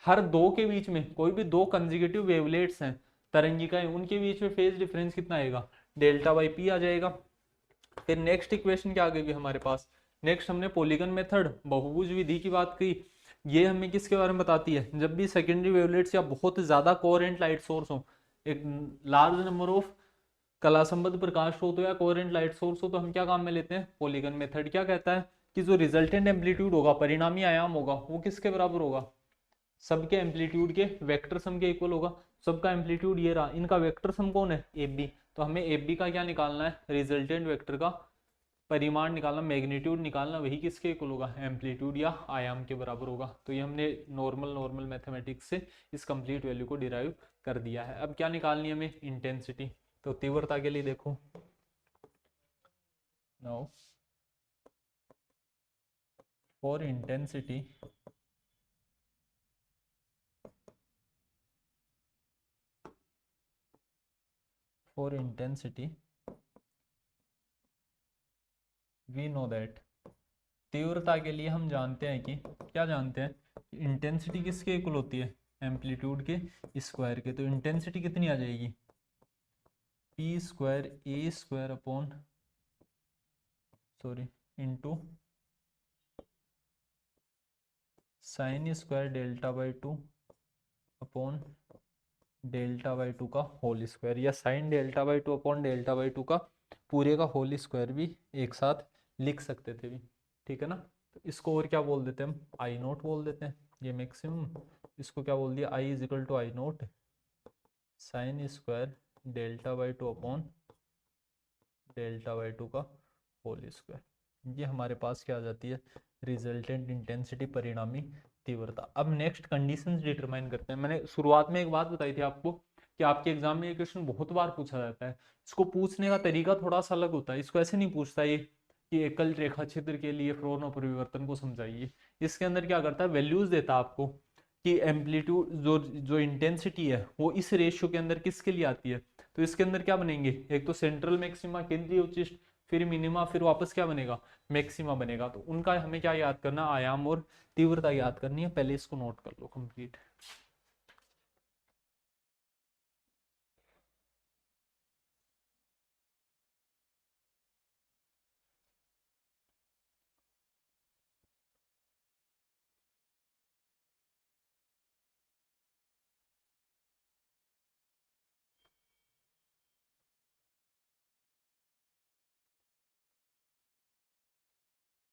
हर दो के बीच में, कोई भी दो कंजिक्यूटिव वेवलेट्स हैं, तरंगिकाएं, उनके बीच में फेज डिफरेंस कितना आएगा, डेल्टा बाई पी आ जाएगा। फिर नेक्स्ट इक्वेशन क्या आ गई हमारे पास, नेक्स्ट हमने पॉलीगन मेथड, बहुभुज विधि की बात की। ये हमें किसके बारे में बताती है, जब भी सेकेंडरी वेवलेट्स या बहुत ज्यादा कोहेरेंट लाइट सोर्स हो, एक लार्ज नंबर ऑफ कला संबद्ध प्रकाश स्रोत हो या कोहेरेंट लाइट सोर्स हो, तो हम क्या काम में लेते हैं, पॉलीगन मेथड। क्या कहता है कि जो रिजल्टेंट एम्पलीट्यूड होगा, परिणामी आयाम होगा, वो किसके बराबर होगा, सबके एम्पलीट्यूड के वेक्टर सम के इक्वल होगा। सबका एम्पलीट्यूड ये रहा, इनका वेक्टर सम कौन है, ए बी। तो हमें ए बी का क्या निकालना है, रिजल्टेंट वेक्टर का परिमाण निकालना, मैग्नीट्यूड निकालना, वही किसके इक्वल होगा, एम्पलीट्यूड या आयाम के बराबर होगा। तो ये हमने नॉर्मल नॉर्मल मैथमेटिक्स से इस कंप्लीट वैल्यू को डिराइव कर दिया है। अब क्या निकालनी है हमें, इंटेंसिटी। तो तीव्रता के लिए देखो, now for intensity for intensity we know that, तीव्रता के लिए हम जानते हैं कि, क्या जानते हैं, इंटेंसिटी किसके इक्वल होती है, एम्पलीट्यूड के स्क्वायर के। तो इंटेंसिटी कितनी आ जाएगी, P square A square upon, sorry, into sine square delta by two upon delta by two का होल स्क्वायर, या sign delta by two upon delta by two का पूरे का होल स्क्वायर भी एक साथ लिख सकते थे भी, ठीक है ना। तो इसको और क्या बोल देते हैं हम, आई नोट बोल देते हैं, ये मैक्सिमम। इसको क्या बोल दिया, I is equal to I note sine square delta by two upon delta by two का होल स्क्वायर। ये हमारे पास क्या आ जाती है, रिजल्टेंट इंटेंसिटी, परिणामी तीव्रता। अब नेक्स्ट कंडीशंस डिटरमाइन करते हैं। मैंने शुरुआत में एक बात बताई थी आपको कि आपके एग्जाम में ये क्वेश्चन बहुत बार पूछा जाता है। इसको पूछने का तरीका थोड़ा सा अलग होता है। इसको ऐसे नहीं पूछता ये कि एकल रेखा क्षेत्र के लिए फ्रोन परिवर्तन को समझाइए। इसके अंदर क्या करता है, वैल्यूज देता है आपको कि एम्पलीट्यूड, जो जो इंटेंसिटी है वो इस रेशियो के अंदर किसके लिए आती है। तो इसके अंदर क्या बनेंगे, एक तो सेंट्रल मैक्सिमा, केंद्रीय उच्चिष्ट, फिर मिनिमा, फिर वापस क्या बनेगा, मैक्सिमा बनेगा। तो उनका हमें क्या याद करना, आयाम और तीव्रता याद करनी है। पहले इसको नोट कर लो कंप्लीट।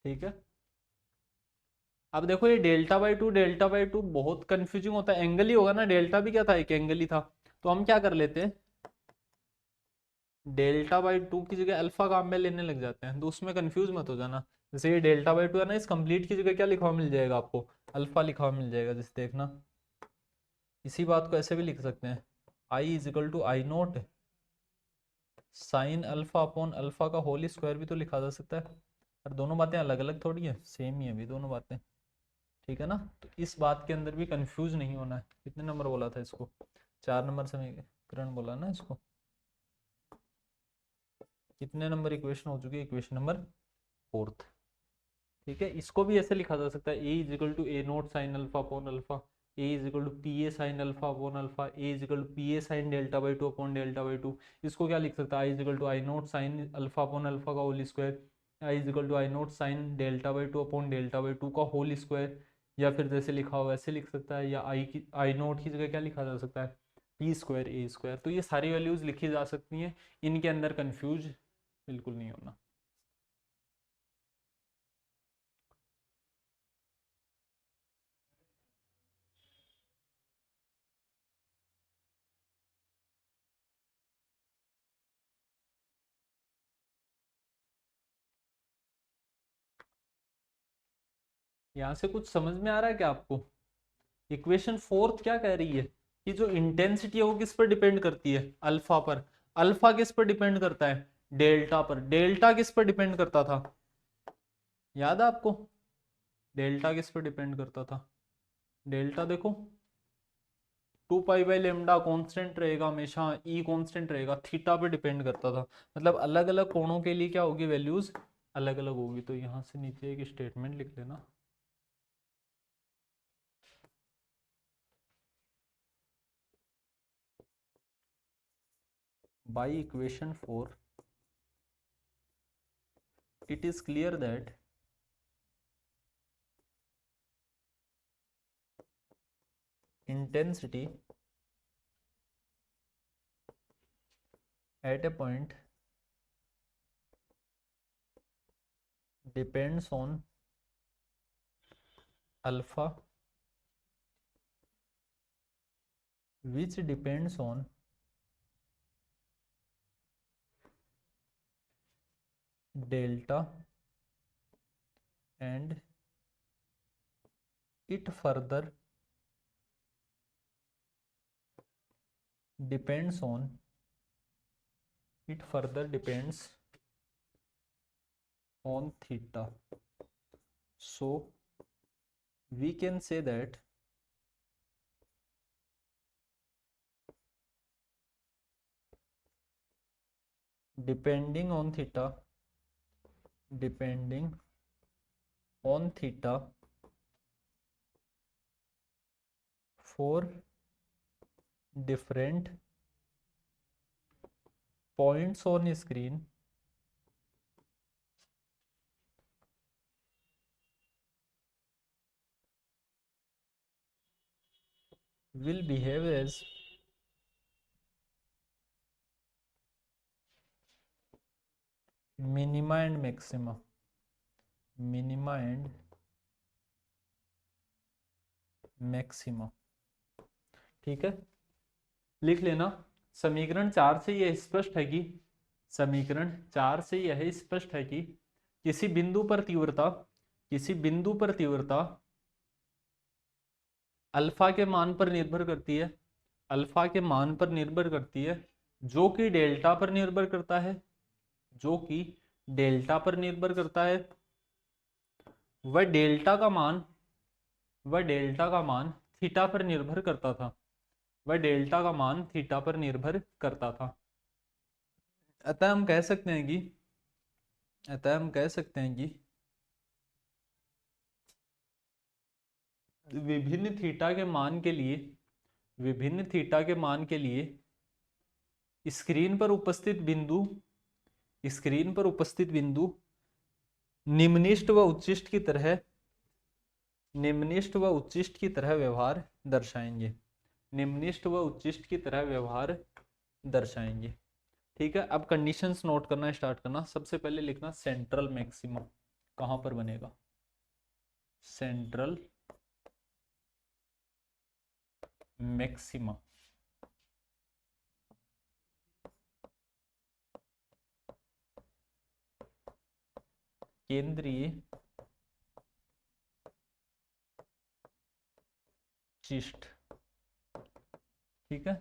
ठीक है, अब देखो ये डेल्टा बाई टू बहुत कंफ्यूजिंग होता है, एंगल ही होगा ना, डेल्टा भी क्या था, एक एंगल ही था। तो हम क्या कर लेते हैं, डेल्टा बाई टू की जगह अल्फा काम में लेने लग जाते हैं, तो उसमें कंफ्यूज मत हो जाना। जैसे ये डेल्टा बाई टू है ना, इस कंप्लीट की जगह क्या लिखा हुआ मिल जाएगा आपको, अल्फा लिखा हुआ मिल जाएगा। जैसे देखना, इसी बात को ऐसे भी लिख सकते हैं, I is equal to I note sine alpha upon alpha का होल स्क्वायर भी तो लिखा जा सकता है। और दोनों बातें अलग अलग थोड़ी है, सेम ही है भी दोनों बातें, ठीक है ना। तो इस बात के अंदर भी कंफ्यूज नहीं होना है। कितने नंबर बोला था इसको, 4 नंबर समीकरण बोला ना इसको। कितने नंबर इक्वेशन हो चुकी है, इक्वेशन नंबर 4th। ठीक है, इसको भी ऐसे लिखा जा सकता है, A is equal to A naught sine alpha upon alpha, A is equal to P A sine alpha upon alpha, A is equal to P A sine delta by two upon delta by two. इसको क्या लिख सकता है, I is equal to I note sine alpha upon alpha का whole square, I is equal to I note sine delta by two upon delta by two का whole square. या फिर जैसे लिखा हो वैसे लिख सकता है, या आई नोट की जगह क्या लिखा जा सकता है, पी स्क्वायर ए स्क्वायर। तो ये सारी वैल्यूज लिखी जा सकती हैं, इनके अंदर कंफ्यूज बिल्कुल नहीं होना। यहाँ से कुछ समझ में आ रहा है क्या आपको? इक्वेशन फोर्थ क्या कह रही है कि जो इंटेंसिटी है वो किस पर डिपेंड करती है, अल्फा पर। अल्फा किस पर डिपेंड करता है, डेल्टा पर। डेल्टा किस पर डिपेंड करता था, याद है आपको? डेल्टा किस पर डिपेंड करता था, डेल्टा देखो 2 पाई/λ कांस्टेंट रहेगा हमेशा, ई कांस्टेंट रहेगा, थीटा पे डिपेंड करता था। मतलब अलग अलग कोणों के लिए क्या होगी, वैल्यूज अलग अलग होगी। तो यहाँ से नीचे एक स्टेटमेंट लिख लेना, by equation 4 it is clear that intensity at a point depends on alpha, which depends on delta, and it further depends on theta. So we can say that depending on theta for different points on screen will behave as minima and maxima, ठीक है, लिख लेना। समीकरण 4 से यह स्पष्ट है कि किसी बिंदु पर तीव्रता अल्फा के मान पर निर्भर करती है, जो कि डेल्टा पर निर्भर करता है, वह डेल्टा का मान थीटा पर निर्भर करता था। अतः हम कह सकते हैं कि विभिन्न थीटा के मान के लिए स्क्रीन पर उपस्थित बिंदु निम्निष्ट व उच्चिष्ट की तरह व्यवहार दर्शाएंगे। ठीक है, अब कंडीशंस नोट करना स्टार्ट करना। सबसे पहले लिखना सेंट्रल मैक्सिमा कहां पर बनेगा, सेंट्रल मैक्सिमा केंद्रीय चिष्ठ। ठीक है,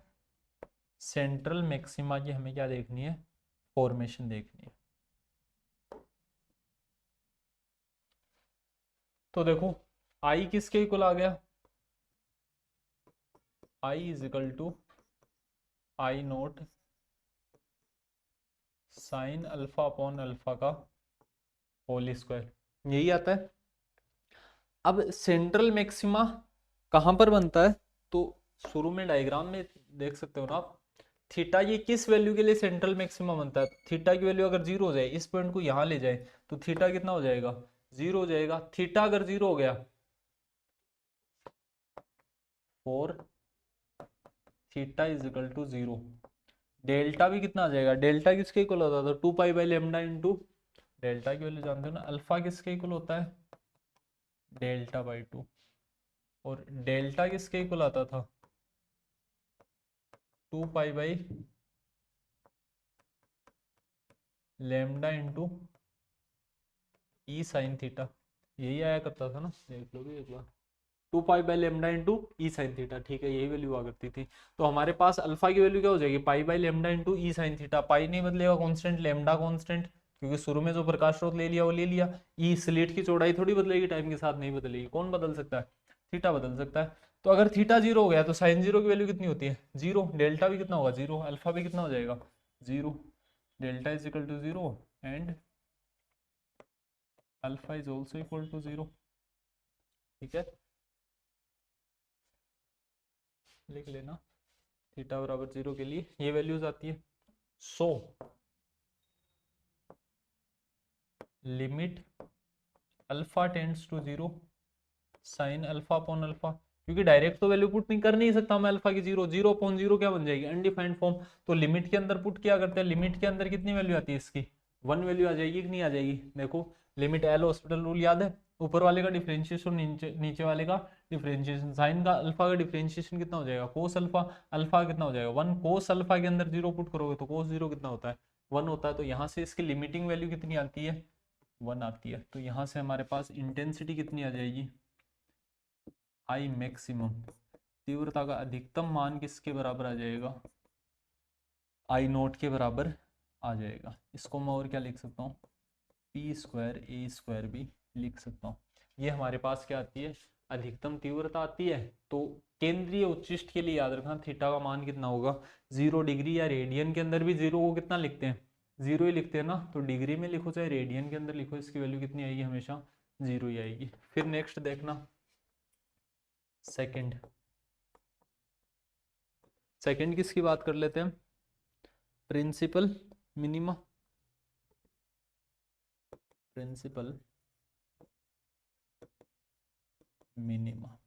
सेंट्रल मैक्सिमा की हमें क्या देखनी है, फॉर्मेशन देखनी है। तो देखो आई किसके इक्वल आ गया, I is equal to I note sine alpha upon alpha का होल स्क्वायर, यही आता है। अब सेंट्रल मैक्सिमा कहां पर बनता है, तो शुरू में डायग्राम में देख सकते हो ना आप, थीटा ये किस वैल्यू के लिए सेंट्रल मैक्सिमा बनता है। थीटा की वैल्यू अगर 0 हो जाए, इस पॉइंट को यहां ले जाए, तो थीटा कितना हो जाएगा, 0 हो जाएगा। थीटा अगर 0 हो गया for theta is equal to 0। Delta भी कितना आ जाएगा, डेल्टा किसके इक्वल होता था 2 pi by lambda into, delta की वैल्यू जानते हो ना, अल्फा किसके इक्वल होता है डेल्टा/2, और डेल्टा किसके इक्वल आता था 2 pi by lambda into E sine theta, यही आया करता था ना, देख लो भी एक बार, 2 pi by lambda into E sine theta, ठीक है यही वैल्यू हुआ करती थी। तो हमारे पास अल्फा की वैल्यू क्या हो जाएगी पाई/लेमडा इंटू ई साइन थीटा, पाई नहीं बदलेगा कांस्टेंट, लेमडा कांस्टेंट, क्योंकि शुरू में जो प्रकाश स्रोत ले लिया वो ले लिया, ई स्लिट की चौड़ाई थोड़ी बदलेगी टाइम के साथ, नहीं बदलेगी, कौन बदल सकता है थीटा बदल सकता है। तो अगर थीटा 0 हो गया तो साइन 0 की वैल्यू कितनी होती है 0, डेल्टा भी कितना होगा 0, अल्फा भी कितना हो जाएगा 0, delta is equal to 0 and alpha is also equal to 0। ठीक है, लिख लेना थीटा बराबर 0 के लिए ये वैल्यूज आती है। So limit alpha tends to 0 sine alpha upon alpha, क्योंकि डायरेक्ट तो वैल्यू पुट नहीं कर नहीं सकता मैं अल्फा की 0, 0/0 क्या बन जाएगी अनडिफाइंड फॉर्म, तो लिमिट के अंदर पुट किया करते हैं, लिमिट के अंदर कितनी वैल्यू आती है इसकी 1 वैल्यू आ जाएगी कि नहीं आ जाएगी, देखो लिमिट एल हॉस्पिटल रूल याद है, ऊपर वाले का डिफरेंशिएशन नीचे वाले का डिफरेंशिएशन, साइन का अल्फा का डिफरेंशिएशन कितना हो जाएगा कोस अल्फा, अल्फा कितना हो जाएगा 1, कोस अल्फा के अंदर 0 पुट करोगे तो कोस 0 कितना होता है 1 होता है, तो यहाँ से इसकी लिमिटिंग वैल्यू कितनी आती है 1 आती है, तो यहाँ से हमारे पास इंटेंसिटी कितनी आ जाएगी आई मैक्सिमम, तीव्रता का अधिकतम मान किसके बराबर आ जाएगा आई नोट के बराबर आ जाएगा। इसको मैं और क्या लिख सकता हूँ p² a² भी लिख सकता हूँ। ये हमारे पास क्या आती है अधिकतम तीव्रता आती है, तो केंद्रीय उच्चिष्ट के लिए याद रखना थीटा का मान कितना होगा 0 डिग्री, या रेडियन के अंदर भी 0 को कितना लिखते हैं 0 ही लिखते हैं ना, तो डिग्री में लिखो चाहे रेडियन के अंदर लिखो इसकी वैल्यू कितनी आएगी हमेशा 0 ही आएगी। फिर नेक्स्ट देखना सेकंड, सेकंड किसकी बात कर लेते हैं प्रिंसिपल मिनिमा, प्रिंसिपल मिनिमा,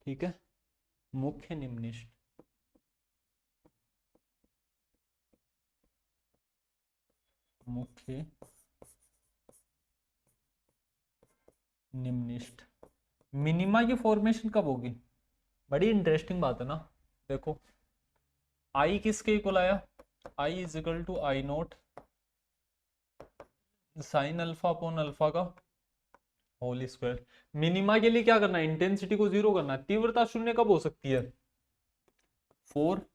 ठीक है, मुख्य निम्निष्ठ, मुख्य निम्निष्ठ मिनिमा की फॉर्मेशन कब होगी, बड़ी इंटरेस्टिंग बात है ना, देखो आई किसके इक्वल आया I is equal to I note sine alpha upon alpha का होल स्क्वायर, मिनिमा के लिए क्या करना है इंटेंसिटी को 0 करना है, तीव्रता शून्य कब हो सकती है for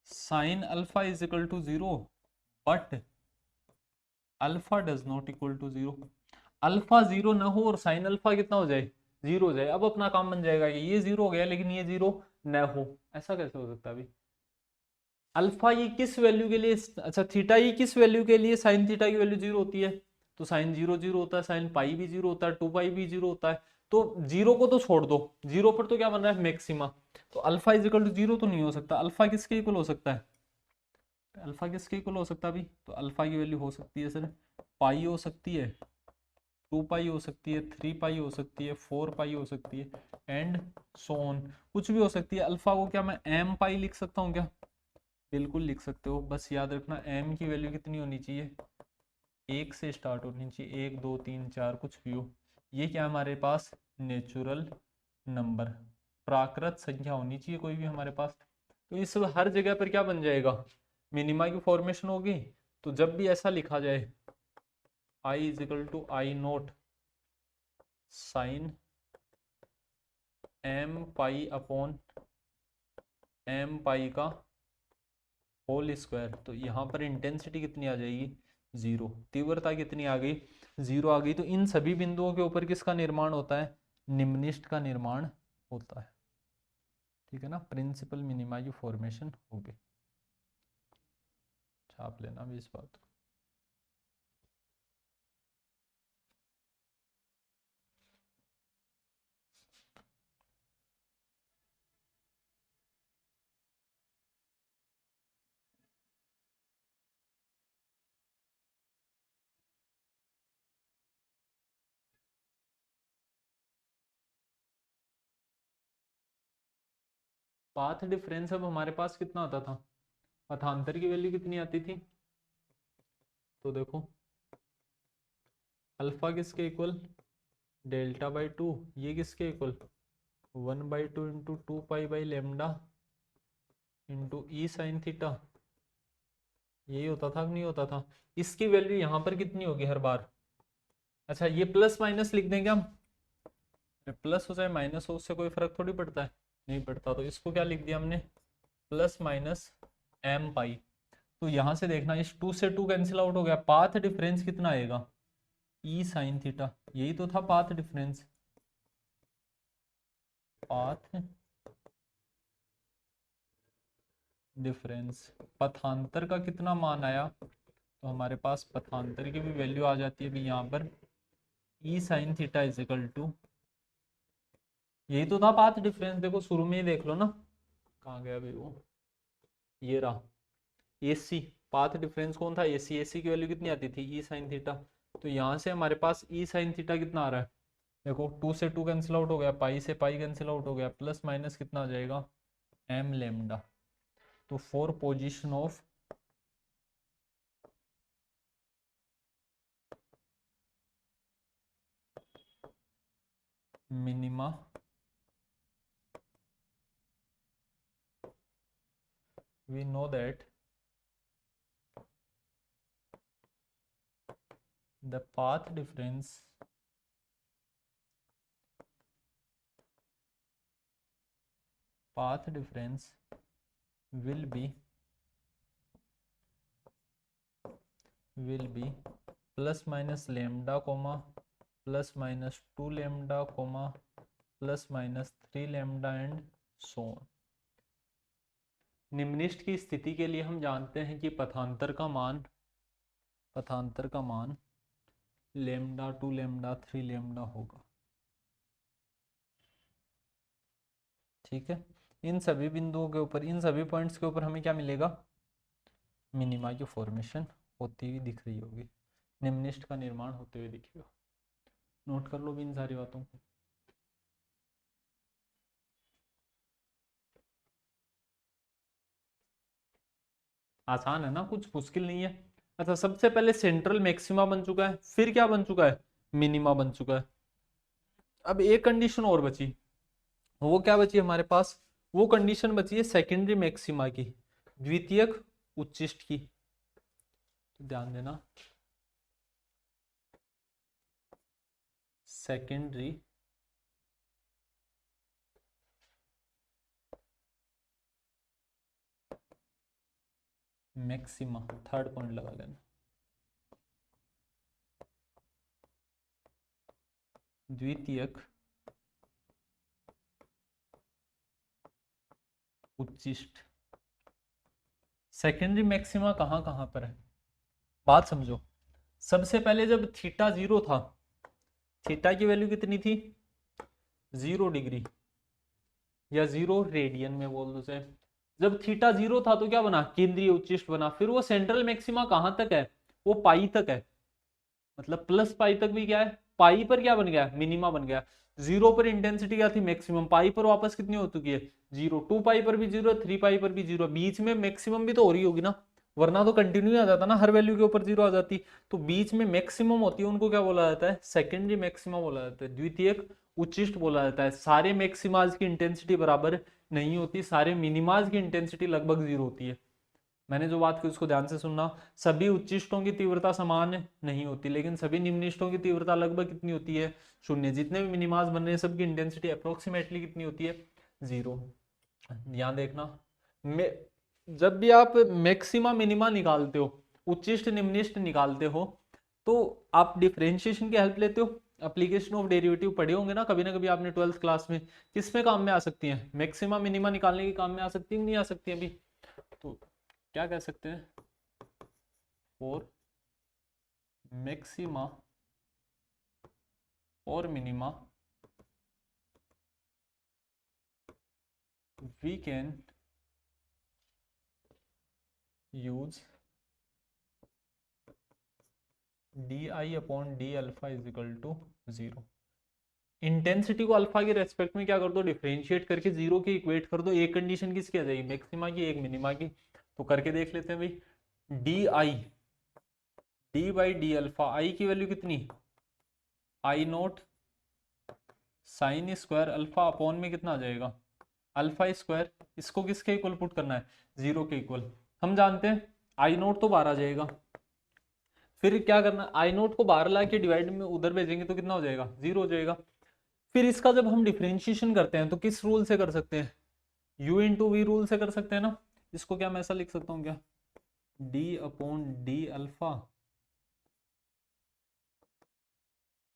sine alpha is equal to 0 but alpha does not equal to 0, alpha 0 ना हो और साइन अल्फा कितना हो जाए 0 हो जाए, अब अपना काम बन जाएगा कि ये 0 हो गया लेकिन ये 0 न हो, ऐसा कैसे हो सकता है अभी अल्फा ये किस वैल्यू के लिए, अच्छा थीटा ये किस वैल्यू के लिए साइन थीटा की वैल्यू 0 होती है, तो साइन 0 0 होता है, साइन पाई भी 0 होता है, 2 पाई भी 0 होता है, तो 0 को तो छोड़ दो, 0 पर तो क्या बन रहा है मैक्सिमा, तो अल्फा इज इक्वल टू 0 तो नहीं हो सकता, अल्फा किसके इक्वल हो सकता है अल्फा किसके इक्वल हो सकता है अभी, तो अल्फा की वैल्यू हो सकती है सर पाई हो सकती है 2 पाई हो सकती है 3 पाई हो सकती है 4 पाई हो सकती है एंड सो ऑन, कुछ भी हो सकती है, अल्फा को क्या मैं एम पाई लिख सकता हूँ क्या, बिल्कुल लिख सकते हो, बस याद रखना एम की वैल्यू कितनी होनी चाहिए 1 से स्टार्ट होनी चाहिए, 1 2 3 4 कुछ भी हो, ये क्या हमारे पास नेचुरल नंबर प्राकृत संख्या होनी चाहिए कोई भी हमारे पास, तो इस हर जगह पर क्या बन जाएगा मिनिमा की फॉर्मेशन होगी, तो जब भी ऐसा लिखा जाए I is equal to I note sine m pi upon m pi का होल स्क्वायर, तो यहाँ पर इंटेंसिटी कितनी आ जाएगी 0, तीव्रता कितनी आ गई 0 आ गई, तो इन सभी बिंदुओं के ऊपर किसका निर्माण होता है निम्निष्ठ का निर्माण होता है, ठीक है ना, प्रिंसिपल मिनिमा की फॉर्मेशन हो गई, छाप लेना भी इस बात को। पाथ डिफरेंस अब हमारे पास कितना आता था, पथांतर की वैल्यू कितनी आती थी, तो देखो अल्फा किसके इक्वल, डेल्टा बाई टू, ये किसके इक्वल 1/2 इंटू 2 पाई/λ इंटू ई साइन थीटा, यही होता था कि नहीं होता था। इसकी वैल्यू यहाँ पर कितनी होगी हर बार, अच्छा ये प्लस माइनस लिख देंगे हम, प्लस हो चाहे माइनस हो उससे कोई फर्क थोड़ी पड़ता है, नहीं पड़ता, तो इसको क्या लिख दिया हमने प्लस माइनस एम पाई। तो यहां से देखना इस 2 से 2 कैंसिल आउट हो गया, पाथ डिफरेंस कितना आएगा ई साइन थीटा, यही तो था पाथ डिफरेंस, पाथ डिफरेंस पथांतर का कितना मान आया, तो हमारे पास पथांतर की भी वैल्यू आ जाती है अभी यहाँ पर E sine theta is equal to, यही तो था पाथ डिफरेंस, देखो शुरू में ही देख लो ना, कहाँ गया अभी वो, ये रहा AC, पाथ डिफरेंस कौन था AC की वैल्यू कितनी आती थी ई साइन थीटा, तो यहाँ से हमारे पास ई साइन थीटा कितना आ रहा है, देखो 2 से 2 कैंसिल आउट हो गया, पाई से पाई कैंसिल आउट हो गया, प्लस माइनस कितना आ जाएगा एम लेमडा, तो for position of minima we know that the path difference will be plus minus lambda coma plus minus 2 lambda coma plus minus 3 lambda and so on. निम्नलिखित की स्थिति के लिए हम जानते हैं कि पथांतर का मान लेमडा 2 लेमडा 3 लेमडा होगा, ठीक है। इन सभी बिंदुओं के ऊपर, इन सभी पॉइंट्स के ऊपर हमें क्या मिलेगा, मिनिमा की फॉर्मेशन होती हुई दिख रही होगी, निम्नलिखित का निर्माण होते हुए दिखेगा। नोट कर लो भी इन सारी बातों को। आसान है ना, कुछ मुश्किल नहीं है। अच्छा सबसे पहले सेंट्रल मैक्सिमा बन चुका है, फिर क्या बन चुका है, मिनिमा बन चुका है। अब एक कंडीशन और बची, वो क्या बची हमारे पास, वो कंडीशन बची है सेकेंडरी मैक्सिमा की, द्वितीयक उच्चिष्ट की, तो ध्यान देना सेकेंडरी मैक्सिमा, थर्ड पॉइंट लगा लेना, द्वितीयक उच्चिष्ट। सेकेंडरी मैक्सिमा कहाँ कहाँ पर है, बात समझो। सबसे पहले जब थीटा 0 था, थीटा की वैल्यू कितनी थी 0 डिग्री या 0 रेडियन में बोल दो चाहे, जब थीटा 0 था तो क्या बना, केंद्रीय उच्चिष्ट बना। फिर वो सेंट्रल मैक्सिमा कहां तक है, वो पाई तक है, मतलब प्लस पाई तक भी क्या है, पाई पर क्या बन गया, मिनिमा बन गया। 0 पर इंटेंसिटी क्या थी मैक्सिमम, पाई पर वापस कितनी हो चुकी है 0, 2 पाई पर भी 0, 3 पाई पर भी 0, बीच में मैक्सिमम भी तो हो रही होगी ना, वरना तो कंटिन्यू आ जाता ना, हर वैल्यू के ऊपर 0 आ जाती। तो बीच में मैक्सिमम होती है, उनको क्या बोला जाता है, सेकेंडरी मैक्सिमा बोला जाता है, द्वितीयक उच्चिष्ट बोला जाता है। सारे मैक्सिमाज की इंटेंसिटी बराबर नहीं होती, सारे मिनिमाज की इंटेंसिटी लगभग 0 होती है। मैंने जो बात की उसको ध्यान से सुनना, सभी उच्चिष्टों की तीव्रता समान नहीं होती, लेकिन सभी निम्निष्टों की तीव्रता लगभग कितनी होती है, 0। जितने भी मिनिमास बन रहे हैं सबकी इंटेंसिटी अप्रोक्सीमेटली कितनी होती है, 0। ध्यान देखना, जब भी आप मैक्सिमा मिनिमा निकालते हो, उच्चिष्ट निम्निष्ट निकालते हो, तो आप डिफरेंशिएशन की हेल्प लेते हो। एप्लीकेशन ऑफ डेरिवेटिव पढ़े होंगे ना कभी आपने 12th क्लास में, किसमें काम में आ सकती है, मैक्सिमा मिनिमा निकालने के काम में आ सकती है, नहीं आ सकती अभी। तो क्या कह सकते हैं, फॉर मैक्सिमा और minima we can use D I upon D alpha is equal to 0। Intensity को अल्फा के रेस्पेक्ट में क्या कर दो, डिफरेंशिएट करके जीरो के इक्वेट कर दो। एक कंडीशन किसकी आ जाएगी, मैक्सिमा की, एक मिनिमा की। तो करके देख लेते हैं भाई। D I d by d alpha, I की वैल्यू कितनी, I note sine square alpha upon में कितना आ जाएगा, अल्फा स्क्वायर। इसको किसके इक्वल पुट करना है, जीरो के इक्वल। हम जानते हैं आई नोट तो बाहर आ जाएगा, फिर क्या करना, आई नोट को बाहर ला के डिवाइड में उधर भेजेंगे तो कितना हो जाएगा, जीरो हो जाएगा। फिर इसका जब हम डिफरेंशिएशन करते हैं तो किस रूल से कर सकते हैं, u इंटू वी रूल से कर सकते हैं ना। इसको क्या मैं ऐसा लिख सकता हूँ क्या, d upon D alpha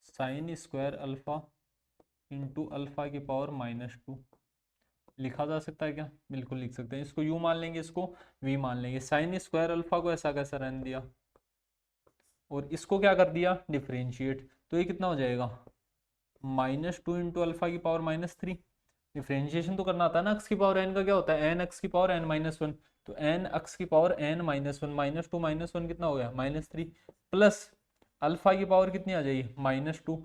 sign square alpha into alpha की पावर -2 लिखा जा सकता है क्या, बिल्कुल लिख सकते हैं। इसको u मान लेंगे, इसको v मान लेंगे। साइन स्क्वायर अल्फा को ऐसा कैसा रहने दिया और इसको क्या कर दिया, डिफरेंशिएट। तो ये कितना हो जाएगा, -2 इंटू अल्फा की पावर -3। डिफरेंशिएशन तो करना आता है ना, अक्स की पावर n का क्या होता है, n अक्स की पावर n-1। तो n अक्स की पावर n-1, -2 -1 कितना हो गया, -3, प्लस अल्फा की पावर कितनी आ जाएगी, -2।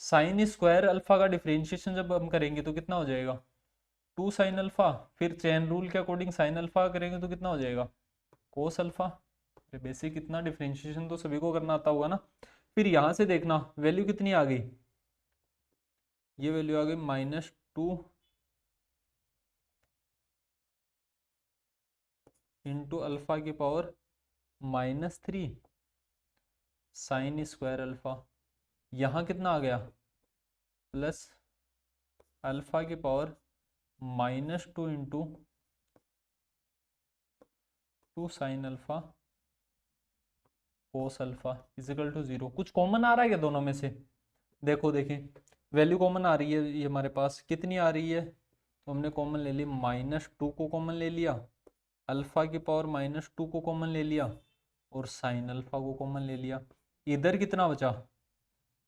साइन स्क्वायर अल्फा का डिफरेंशिएशन जब हम करेंगे तो कितना हो जाएगा, 2 साइन अल्फा। फिर चेन रूल के अकॉर्डिंग साइन अल्फा करेंगे तो कितना हो जाएगा, कोस अल्फा। बेसिक इतना डिफरेंशिएशन तो सभी को करना आता होगा ना। फिर यहाँ से देखना वैल्यू कितनी आ गई, ये वैल्यू आ गई -2 इंटू अल्फा की पावर -3 साइन स्क्वायर अल्फा। यहाँ कितना आ गया, प्लस अल्फा की power -2 into 2 sine alpha cos alpha equal to 0। कुछ कॉमन आ रहा है क्या दोनों में से, देखो देखें वैल्यू कॉमन आ रही है, ये हमारे पास कितनी आ रही है, तो हमने कॉमन ले ली, -2 को कॉमन ले लिया, अल्फा की पावर -2 को कॉमन ले लिया और साइन अल्फा को कॉमन ले लिया। इधर कितना बचा,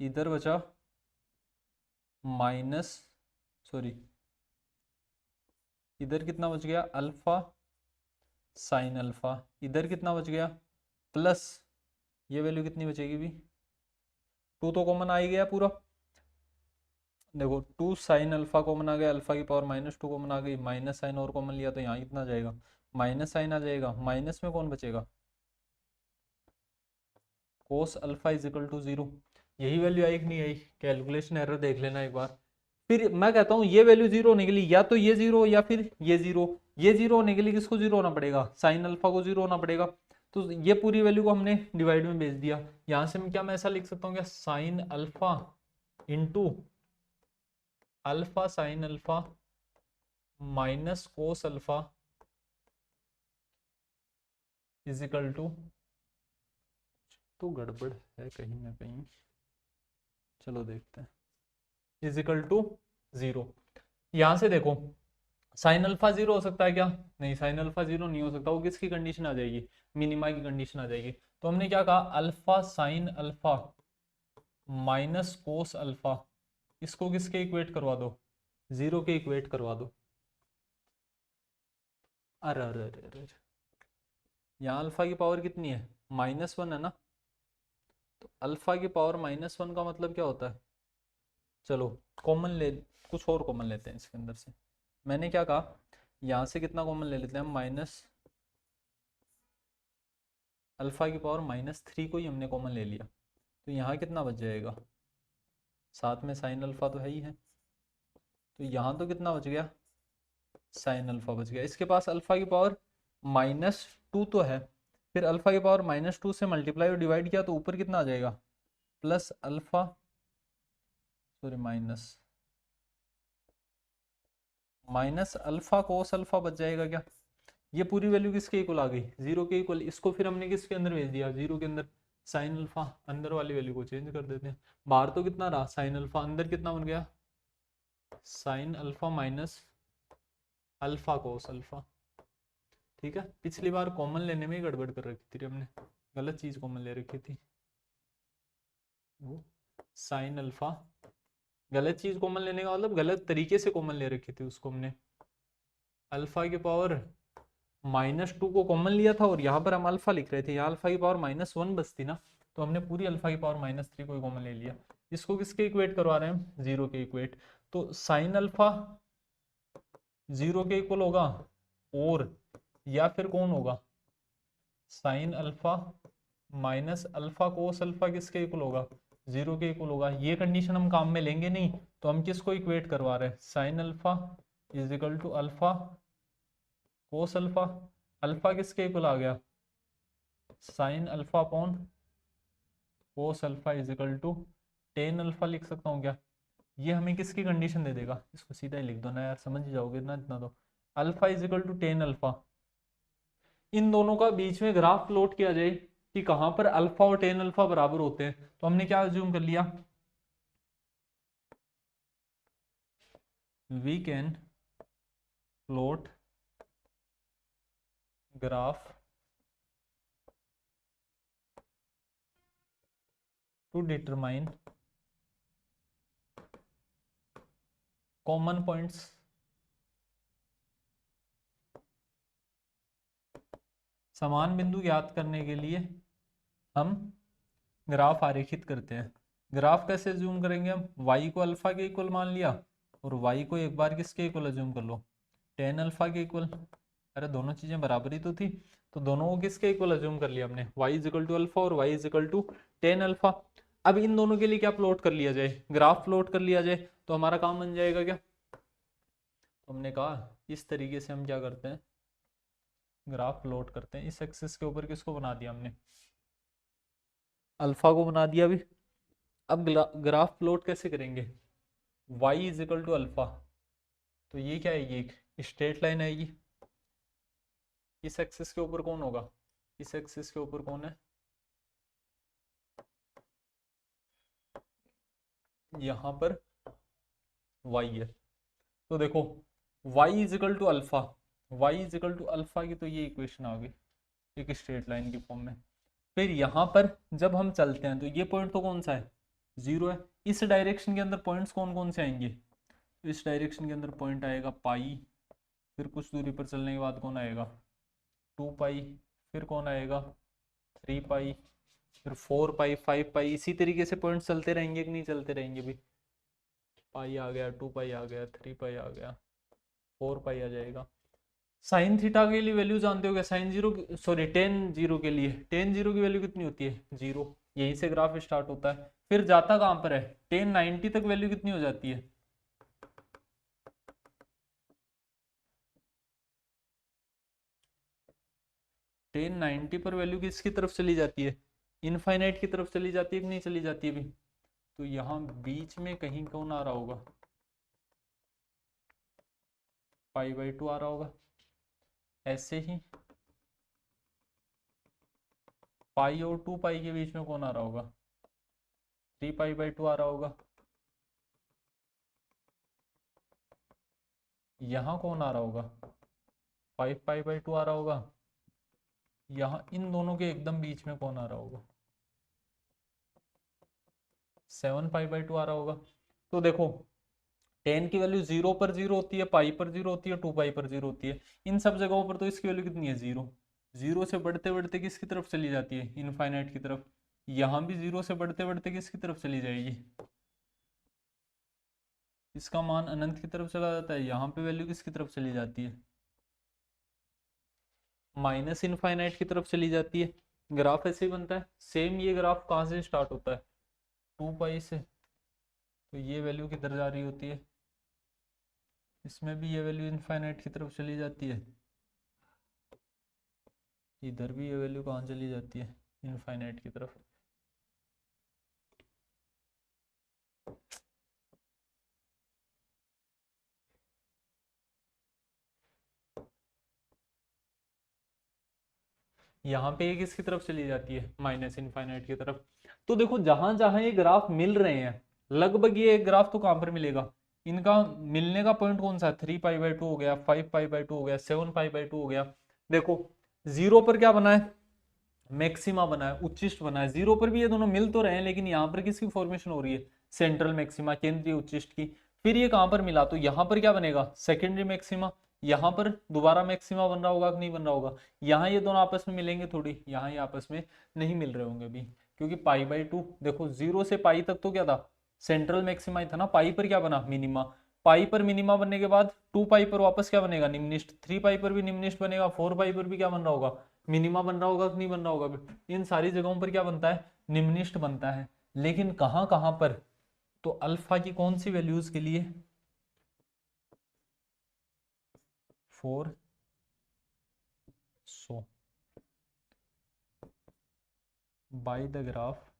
इधर बचा इधर कितना बच गया, अल्फा साइन अल्फा। इधर कितना बच गया, प्लस ये वैल्यू कितनी बचेगी भी, 2 तो कॉमन आ ही गया पूरा। देखो 2 साइन अल्फा कॉमन आ गया, अल्फा की पावर -2 कॉमन आ गई, माइनस साइन और कॉमन लिया तो यहाँ कितना जाएगा, माइनस साइन आ जाएगा। माइनस में कौन बचेगा, कोस अल्फा इजिकल टू 0। यही वैल्यू आई कि नहीं आई, कैलकुलेशन एरर देख लेना एक बार। फिर मैं कहता हूँ ये वैल्यू जीरो होने के लिए या तो ये जीरो या फिर ये जीरो। ये जीरो होने के लिए किसको जीरो होना पड़ेगा, साइन अल्फा को जीरो होना पड़ेगा। तो ये पूरी वैल्यू को हमने डिवाइड में भेज दिया। यहाँ से मैं ऐसा लिख सकता हूँ क्या, sine alpha into alpha sine alpha minus cos alpha equal to, तो गड़बड़ है कहीं ना कहीं, चलो देखते हैं, इजिकल टू 0। यहां से देखो साइन अल्फा 0 हो सकता है क्या, नहीं साइन अल्फा 0 नहीं हो सकता, वो किसकी कंडीशन आ जाएगी, मिनिमा की कंडीशन आ जाएगी। तो हमने क्या कहा, alpha sine alpha minus cos alpha, इसको किसके इक्वेट करवा दो, 0 के इक्वेट करवा दो। अरे अरे अरे अरे, यहाँ अल्फा की पावर कितनी है, -1 है ना। तो अल्फा की पावर -1 का मतलब क्या होता है, चलो कॉमन ले, कुछ और कॉमन लेते हैं इसके अंदर से। मैंने क्या कहा, यहाँ से कितना कॉमन ले लेते हैं, माइनस अल्फा की पावर -3 को ही हमने कॉमन ले लिया। तो यहाँ कितना बच जाएगा, साथ में साइन अल्फा तो है ही है, तो यहाँ तो कितना बच गया, साइन अल्फा बच गया। इसके पास अल्फा की पावर -2 तो है, फिर अल्फा की पावर -2 से मल्टीप्लाई और डिवाइड किया तो ऊपर कितना आ जाएगा, plus alpha, sorry minus alpha cos alpha बच जाएगा क्या। ये पूरी वैल्यू किसके इक्वल आ गई, 0 के इक्वल। इसको फिर हमने किसके अंदर भेज दिया, 0 के अंदर। साइन अल्फा अंदर वाली वैल्यू को चेंज कर देते हैं, बाहर तो कितना रहा साइन अल्फा, अंदर कितना बन गया, sine alpha minus alpha cos alpha. ठीक है, पिछली बार कॉमन लेने में ही गड़बड़ कर रखी थी हमने, गलत चीज कॉमन ले रखी थी, वो साइन अल्फा, गलत चीज कॉमन लेने का मतलब गलत तरीके से कॉमन ले रखी थी उसको हमने। अल्फा की पावर -2 को कॉमन लिया था और यहाँ पर हम अल्फा लिख रहे थे, यहाँ अल्फा की पावर -1 बचती ना, तो हमने पूरी अल्फा की पावर -3 को कॉमन ले लिया। इसको किसके इक्वेट करवा रहे हैं, जीरो के इक्वेट। तो साइन अल्फा जीरो के इक्वल होगा, और या फिर कौन होगा, sign alpha minus alpha cos alpha किसके इक्वल होगा, जीरो के इक्वल होगा। ये कंडीशन हम काम में लेंगे नहीं, तो हम किसको इक्वेट करवा रहे हैं, sine alpha is equal to alpha cos alpha. Alpha किसके इक्वल आ गया, sine alpha upon cos alpha is equal to ten alpha लिख सकता हूँ क्या। ये हमें किसकी कंडीशन दे देगा, इसको सीधा ही लिख दो ना यार, समझ जाओगे ना इतना तो। Alpha is equal to ten alpha. इन दोनों का बीच में ग्राफ प्लॉट किया जाए कि कहां पर अल्फा और टेन अल्फा बराबर होते हैं, तो हमने क्या अज्यूम कर लिया, we can plot graph to determine common points. समान बिंदु ज्ञात करने के लिए हम ग्राफ आरेखित करते हैं। ग्राफ कैसे जूम करेंगे हम, y को अल्फा के इक्वल मान लिया, और y को एक बार किसके इक्वल अज्यूम कर लो, टेन अल्फा के इक्वल। अरे दोनों चीजें बराबर ही तो थी, तो दोनों को किसके इक्वल अज्यूम कर लिया हमने, y is equal to alpha और y is equal to ten alpha. अब इन दोनों के लिए क्या प्लॉट कर लिया जाए, ग्राफ प्लॉट कर लिया जाए, तो हमारा काम बन जाएगा क्या। तो हमने कहा इस तरीके से हम क्या करते हैं, ग्राफ प्लॉट करते हैं। इस एक्सिस के ऊपर किसको बना दिया हमने, अल्फा को बना दिया। अभी अब ग्राफ प्लॉट कैसे करेंगे, y is equal to alpha, तो ये क्या है, ये एक स्ट्रेट लाइन आएगी। इस एक्सिस के ऊपर कौन होगा, इस एक्सिस के ऊपर कौन है, यहां पर y है। तो देखो y is equal to alpha, y is equal to alpha की तो ये इक्वेशन आ गई एक स्ट्रेट लाइन की फॉर्म में। फिर यहाँ पर जब हम चलते हैं तो ये पॉइंट तो कौन सा है, जीरो है। इस डायरेक्शन के अंदर पॉइंट्स कौन कौन से आएंगे, तो इस डायरेक्शन के अंदर पॉइंट आएगा पाई, फिर कुछ दूरी पर चलने के बाद कौन आएगा, टू पाई, फिर कौन आएगा, थ्री पाई, फिर फोर पाई, फाइव पाई। इसी तरीके से पॉइंट चलते रहेंगे कि नहीं चलते रहेंगे भी, पाई आ गया, टू पाई आ गया, थ्री पाई आ गया, फोर पाई आ जाएगा। साइन थीटा के लिए वैल्यू जानते हो क्या, sine zero, sorry ten zero के लिए, टेन जीरो की वैल्यू कितनी होती है, जीरो। यहीं से ग्राफ स्टार्ट होता है, फिर जाता कहां पर है, टेन नाइनटी तक वैल्यू कितनी हो जाती है, टेन नाइनटी पर वैल्यू किसकी तरफ चली जाती है, इनफाइनाइट की तरफ चली जाती है कि नहीं चली जाती है भी। तो यहाँ बीच में कहीं कौन आ रहा होगा, पाई बाई टू आ रहा होगा। ऐसे ही पाई और टू पाई के बीच में कौन आ रहा होगा, थ्री पाई बाई टू आ रहा होगा। यहाँ कौन आ रहा होगा, फाइव पाई बाई टू आ रहा होगा। यहाँ इन दोनों के एकदम बीच में कौन आ रहा होगा, सेवन पाई बाई टू आ रहा होगा। तो देखो टेन की वैल्यू जीरो पर जीरो होती है, पाई पर जीरो होती है, टू पाई पर जीरो होती है। इन सब जगहों पर तो इसकी वैल्यू कितनी है, जीरो। जीरो से बढ़ते बढ़ते किसकी तरफ चली जाती है, इनफाइनाइट की तरफ। यहाँ भी जीरो से बढ़ते बढ़ते किसकी तरफ चली जाएगी, इसका मान अनंत की तरफ चला जाता है। यहाँ पे वैल्यू किसकी तरफ चली जाती है, माइनस इनफाइनाइट की तरफ चली जाती है। ग्राफ ऐसे ही बनता है। सेम ये ग्राफ कहाँ से स्टार्ट होता है, टू पाई से, तो ये वैल्यू किधर जा रही होती है, इसमें भी ये वैल्यू इनफाइनाइट की तरफ चली जाती है। इधर भी ये वैल्यू कहाँ चली जाती है, इनफाइनाइट की तरफ। यहाँ पे ये किसकी तरफ चली जाती है, माइनस इनफाइनाइट की तरफ। तो देखो जहां जहां ये ग्राफ मिल रहे हैं, लगभग ये एक ग्राफ तो कहां पर मिलेगा, इनका मिलने का पॉइंट कौन सा है, थ्री पाई बाई टू हो गया, फाइव पाई बाई टू हो गया, सेवन पाई बाई टू हो गया। देखो जीरो पर क्या बना है, मैक्सिमा बना है, उच्चिष्ट बना है। जीरो पर भी ये दोनों मिल तो रहे हैं, लेकिन यहाँ पर किसकी फॉर्मेशन हो रही है, सेंट्रल मैक्सिमा, केंद्रीय उच्चिष्ट की। फिर ये कहां पर मिला, तो यहाँ पर क्या बनेगा, सेकेंडरी मैक्सिमा। यहाँ पर दोबारा मैक्सिमा बन रहा होगा कि नहीं बन रहा होगा। यहाँ ये दोनों आपस में मिलेंगे थोड़ी, यहाँ ये आपस में नहीं मिल रहे होंगे अभी, क्योंकि पाई बाई टू, देखो जीरो से पाई तक तो क्या था, सेंट्रल मैक्सिमा ही था ना, पाई पर क्या बना, मिनिमा। पाई पर मिनिमा बनने के बाद 2 पाई पर वापस क्या बनेगा, निम्निष्ट। 3 पाई पर भी निम्निष्ट बनेगा, 4 पाई पर भी क्या बन रहा होगा, मिनिमा बन रहा होगा कि नहीं बन रहा होगा। इन सारी जगहों पर क्या बनता है, निम्निष्ट बनता है। लेकिन कहाँ कहाँ पर, तो अल्फा की कौन सी वैल्यूज के लिए, 400 बाय द ग्राफ,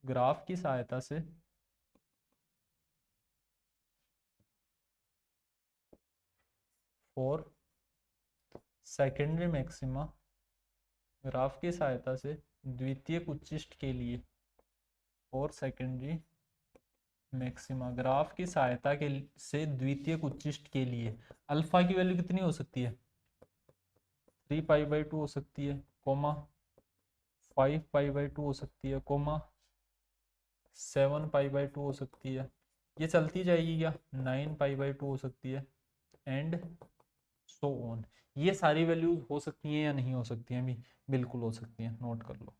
ग्राफ की सहायता से फॉर सेकेंडरी मैक्सिमा, ग्राफ की सहायता से द्वितीयक उच्चिष्ट के लिए, और सेकेंडरी मैक्सिमा ग्राफ की सहायता के से द्वितीयक उच्चिष्ट के लिए अल्फा की वैल्यू कितनी हो सकती है, 3 पाई बाई 2 हो सकती है, कोमा 5 पाई बाई 2 हो सकती है, कोमा 7 पाई बाई 2 हो सकती है। ये चलती जाएगी क्या, 9 पाई बाई 2 हो सकती है, एंड सो ऑन। ये सारी वैल्यूज हो सकती हैं या नहीं हो सकती हैं, भी बिल्कुल हो सकती हैं, नोट कर लो।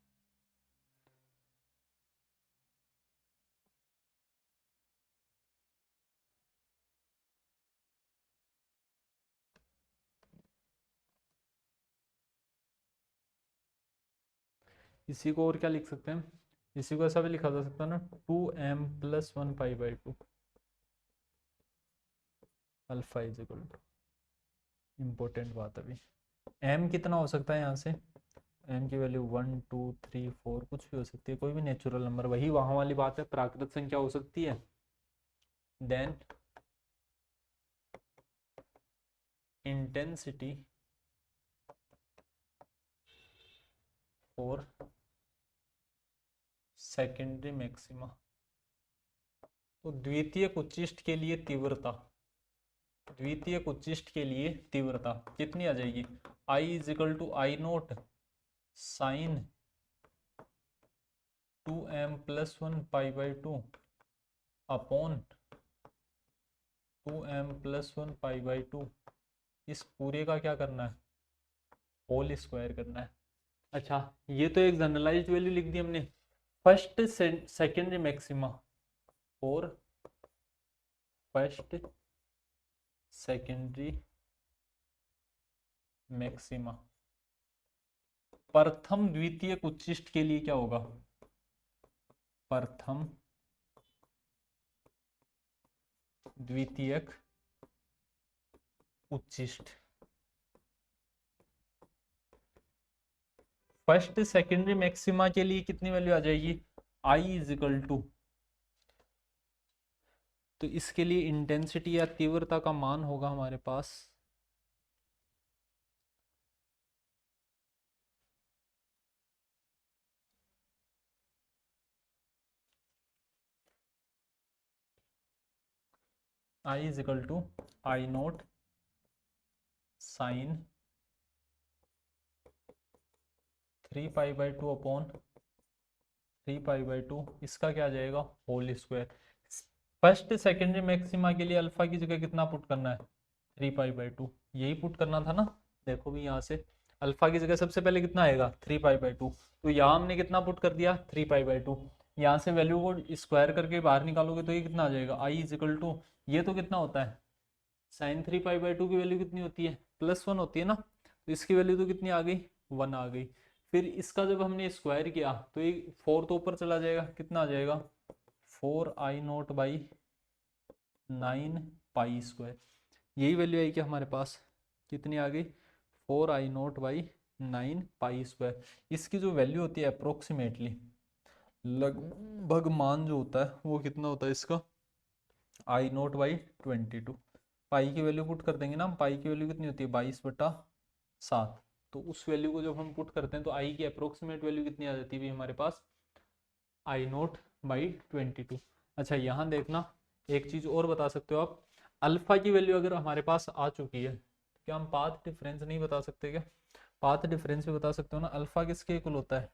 इसी को और क्या लिख सकते हैं, इसी को ऐसा भी लिखा जा सकता है ना, 2m plus 1 pi by 2 alpha is equal to, important बात अभी, m कितना हो सकता है यहाँ से, m की वैल्यू 1 2 3 4 कुछ भी हो सकती है, कोई भी नेचुरल नंबर, वही वहां वाली बात है, प्राकृत संख्या हो सकती है। देन इंटेंसिटी और सेकेंडरी मैक्सिमा, तो द्वितीयक उच्चिष्ट के लिए तीव्रता, द्वितीयक उच्चिष्ट के लिए तीव्रता कितनी आ जाएगी, I is equal to I note sine 2m plus 1 pi by 2 upon 2m plus 1 pi by 2, इस पूरे का क्या करना है, होल स्क्वायर करना है। अच्छा, ये तो एक जनरलाइज्ड वैल्यू लिख दी हमने, फर्स्ट सेकेंडरी मैक्सिमा और फर्स्ट सेकेंडरी मैक्सिमा, प्रथम द्वितीयक उच्चिष्ट के लिए क्या होगा, प्रथम द्वितीयक उच्चिष्ट, फर्स्ट सेकेंडरी मैक्सिमा के लिए कितनी वैल्यू आ जाएगी, I इज इक्वल टू, तो इसके लिए इंटेंसिटी या तीव्रता का मान होगा हमारे पास I is equal to I note sine 3 pi by 2 upon 3 pi by 2, इसका क्या आ जाएगा, whole square. First secondary maxima के लिए अल्फा की जगह कितना पुट करना है, 3 पाई बाई 2, यही पुट करना था ना। देखो भी यहाँ से अल्फा की जगह सबसे पहले कितना आएगा, 3 पाई बाई 2, तो यहाँ हमने कितना पुट कर दिया, 3 पाई बाई 2। यहाँ से वैल्यू को स्क्वायर करके बाहर निकालोगे तो ये कितना आ जाएगा, आई इज इक्वल टू, ये तो कितना होता है, साइन 3 पाई बाई 2 की वैल्यू कितनी होती है, +1 होती है ना, तो इसकी वैल्यू तो कितनी आ गई, 1 आ गई। फिर इसका जब हमने स्क्वायर किया तो ये 4 तो ऊपर चला जाएगा, कितना आ जाएगा, 4I0 बाई 9 पाई स्क्वायर, यही वैल्यू आई क्या हमारे पास, कितनी आ गई, 4I0 बाई 9 पाई स्क्वायर। इसकी जो वैल्यू होती है अप्रोक्सीमेटली, लगभग मान जो होता है वो कितना होता है इसका, I0 बाई 22, पाई की वैल्यू पुट कर देंगे ना, पाई की वैल्यू कितनी होती है, 22/7, तो उस वैल्यू को जब हम पुट करते हैं तो आई की अप्रोक्सीमेट वैल्यू कितनी आ जाती है हमारे पास, I0 बाई 22। अच्छा यहाँ देखना, एक चीज और बता सकते हो आप, अल्फा की वैल्यू अगर हमारे पास आ चुकी है तो क्या हम पाथ डिफरेंस नहीं बता सकते क्या, पाथ डिफरेंस भी बता सकते हो ना। अल्फा किसके इक्वल होता है,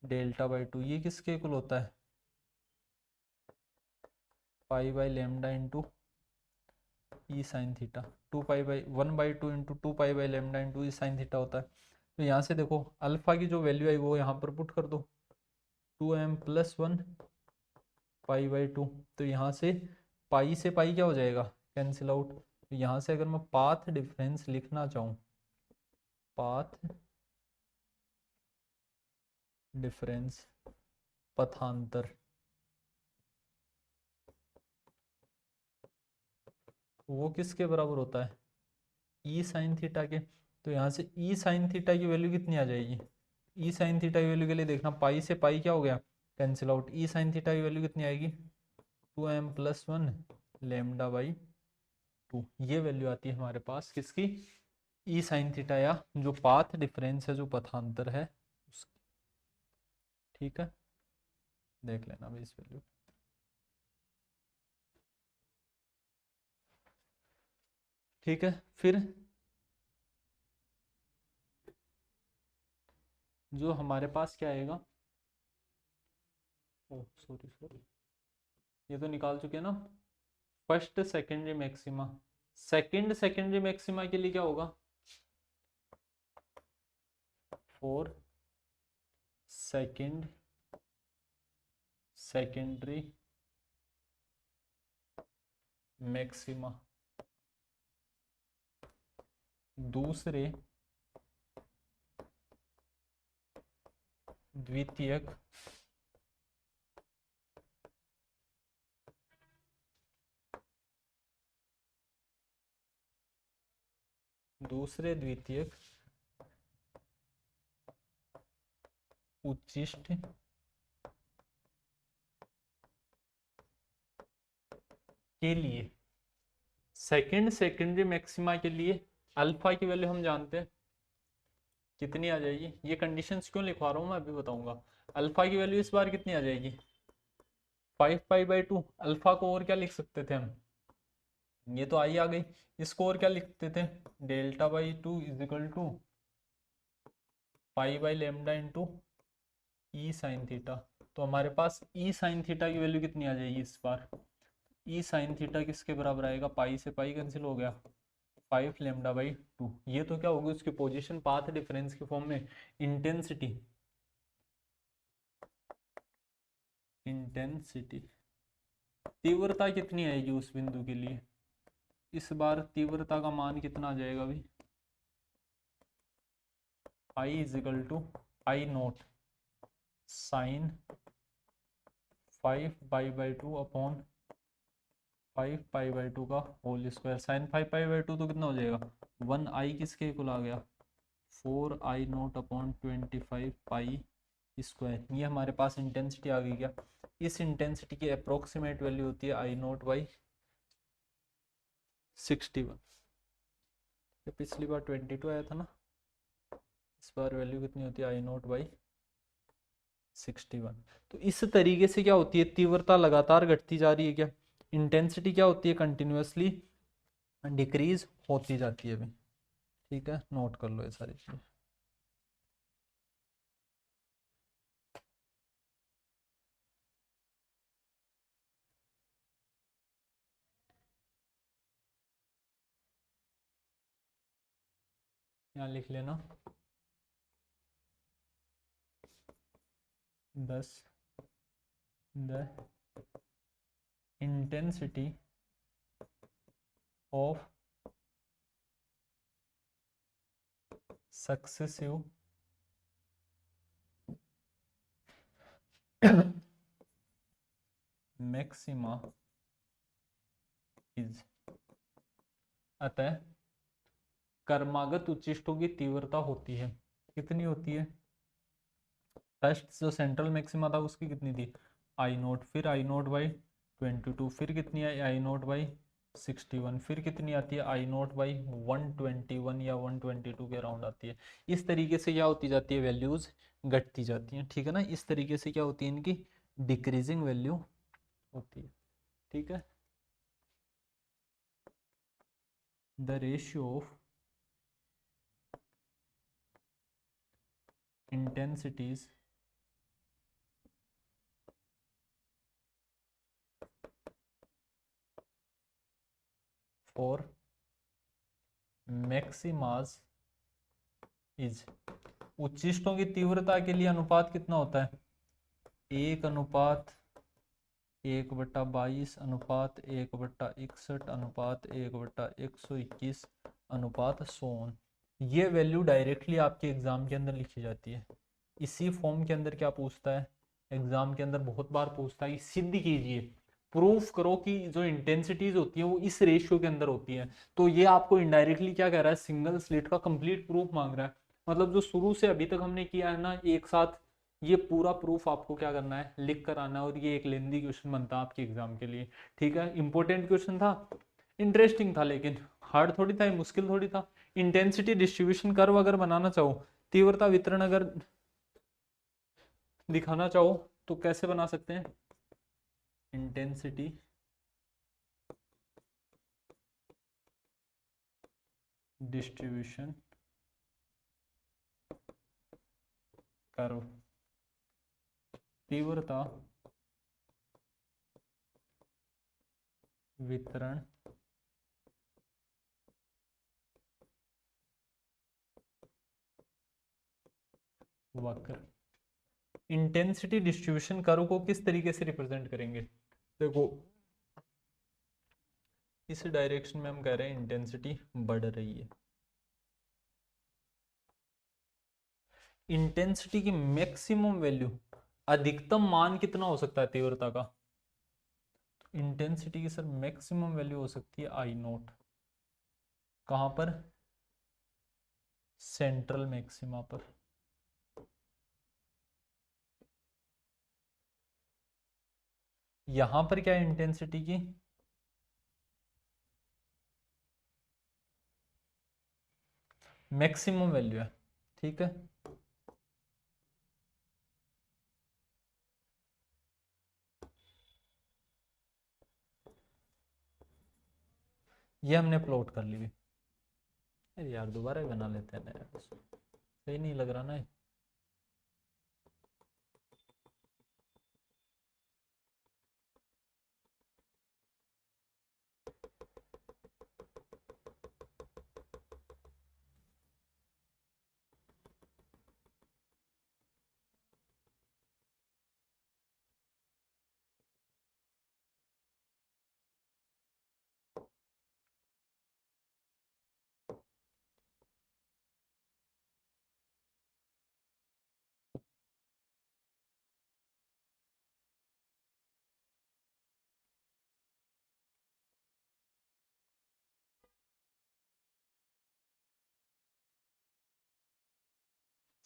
डेल्टा बाई 2, ये किसके इक्वल होता है, pi by lambda into E sine theta, 2 pi by 1/2 into 2 pi by lambda into E sine theta होता है। तो यहाँ से देखो अल्फा की जो वैल्यू आई वो यहाँ पर पुट कर दो, 2m प्लस 1 पाई/2। तो यहाँ से पाई क्या हो जाएगा, कैंसिल आउट। तो यहाँ से अगर मैं पाथ डिफरेंस लिखना चाहूँ, पाथ डिफरेंस, पथांतर, वो किसके बराबर होता है, ई साइन थीटा के। तो यहाँ से ई साइन थीटा की वैल्यू कितनी आ जाएगी, ई साइन थीटा की वैल्यू के लिए देखना, पाई से पाई क्या हो गया, कैंसिल आउट। ई साइन थीटा की वैल्यू कितनी आएगी, 2m+1 λ/2। ये वैल्यू आती है हमारे पास किसकी, ई साइन थीटा, या जो पाथ डिफरेंस है, जो पथांतर है उसकी। ठीक है, देख लेना भाई इस वैल्यू। ठीक है, फिर जो हमारे पास क्या आएगा, ओ सॉरी सॉरी, ये तो निकाल चुके हैं ना। First secondary maxima, secondary maxima के लिए क्या होगा, फॉर सेकेंडरी मैक्सिमा, दूसरे द्वितीयक उच्चिष्ट के लिए, सेकेंडरी मैक्सिमा के लिए अल्फा की वैल्यू हम जानते हैं कितनी आ जाएगी। ये कंडीशंस क्यों लिखवा रहा हूँ मैं अभी बताऊंगा। अल्फा की वैल्यू इस बार कितनी आ जाएगी, 5π/2। अल्फा को और क्या लिख सकते थे हम, ये तो आई आ गई, इसको और क्या लिखते थे, Δ/2 = π/λ इंटू ई साइन थीटा। तो हमारे पास ई साइन थीटा की वैल्यू कितनी आ जाएगी इस बार, ई साइन थीटा किसके बराबर आएगा, पाई से पाई कैंसिल हो गया, 5λ/2। ये तो क्या होगी उसकी पोजीशन पाथ डिफरेंस के फॉर्म में। इंटेंसिटी तीव्रता कितनी आएगी उस बिंदु के लिए, इस बार तीव्रता का मान कितना आ जाएगा भाई, I = I0 साइन 5π/2 अपॉन 5π/2 का होल स्क्वायर। साइन 5π/2 तो कितना हो जाएगा, 1i किसके इक्वल आ गया, 4I0/25 स्क्वायर। ये हमारे पास इंटेंसिटी आ गई क्या। इस इंटेंसिटी की अप्रोक्सीमेट वैल्यू होती है I0/61। पिछली बार 22 आया था ना, इस बार वैल्यू कितनी होती है, I0/61। तो इस तरीके से क्या होती है, तीव्रता लगातार घटती जा रही है क्या, इंटेंसिटी क्या होती है, कंटिन्यूसली डिक्रीज होती जाती है भी। ठीक है, नोट कर लो ये सारी चीजें। यहाँ लिख लेना 10 the intensity of successive maxima is, अतः कर्मागत उच्चिष्टों की तीव्रता होती है, कितनी होती है, फर्स्ट जो सेंट्रल मैक्सिमा था उसकी कितनी थी, I0, फिर I0/22, फिर कितनी आई I0/61, फिर कितनी आती है I0/121 या 122 के अराउंड आती है। इस तरीके से क्या होती जाती है, वैल्यूज घटती जाती हैं। ठीक है ना, इस तरीके से क्या होती है, इनकी डिक्रीजिंग वैल्यू होती है। ठीक है, the ratio of intensities for maximas is, उच्चिष्टों की तीव्रता के लिए अनुपात कितना होता है, 1:1 1/22 अनुपात 1/61 अनुपात 1/121 अनुपात 100। ये वैल्यू डायरेक्टली आपके एग्जाम के अंदर लिखी जाती है। इसी फॉर्म के अंदर क्या पूछता है एग्जाम के अंदर, बहुत बार पूछता है कि सिद्ध कीजिए, प्रूफ करो कि जो इंटेंसिटीज होती है वो इस रेशियो के अंदर होती है। तो ये आपको इनडायरेक्टली क्या कह रहा है, सिंगल स्लिट का कंप्लीट प्रूफ मांग रहा है। मतलब जो शुरू से अभी तक हमने किया है ना एक साथ, ये पूरा प्रूफ आपको क्या करना है, लिख कर आना है। और ये एक लेंदी क्वेश्चन बनता है आपके एग्जाम के लिए। ठीक है, इंपॉर्टेंट क्वेश्चन था, इंटरेस्टिंग था, लेकिन हार्ड थोड़ी था, मुश्किल थोड़ी था। इंटेंसिटी डिस्ट्रीब्यूशन कर्व अगर बनाना चाहो, तीव्रता वितरण अगर दिखाना चाहो तो कैसे बना सकते हैं, इंटेंसिटी डिस्ट्रीब्यूशन कर्व, तीव्रता वितरण वक्र। इंटेंसिटी डिस्ट्रीब्यूशन कर्व को किस तरीके से रिप्रेजेंट करेंगे, देखो इस डायरेक्शन में हम कह रहे हैं इंटेंसिटी बढ़ रही है। इंटेंसिटी की मैक्सिमम वैल्यू, अधिकतम मान कितना हो सकता है तीव्रता का, इंटेंसिटी की सर मैक्सिमम वैल्यू हो सकती है आई नोट। कहां पर, सेंट्रल मैक्सिमा पर। यहां पर क्या है इंटेंसिटी की, मैक्सिमम वैल्यू है। ठीक है, ये हमने प्लॉट कर ली। अरे यार दोबारा ही बना लेते हैं ना यार, सही नहीं लग रहा ना।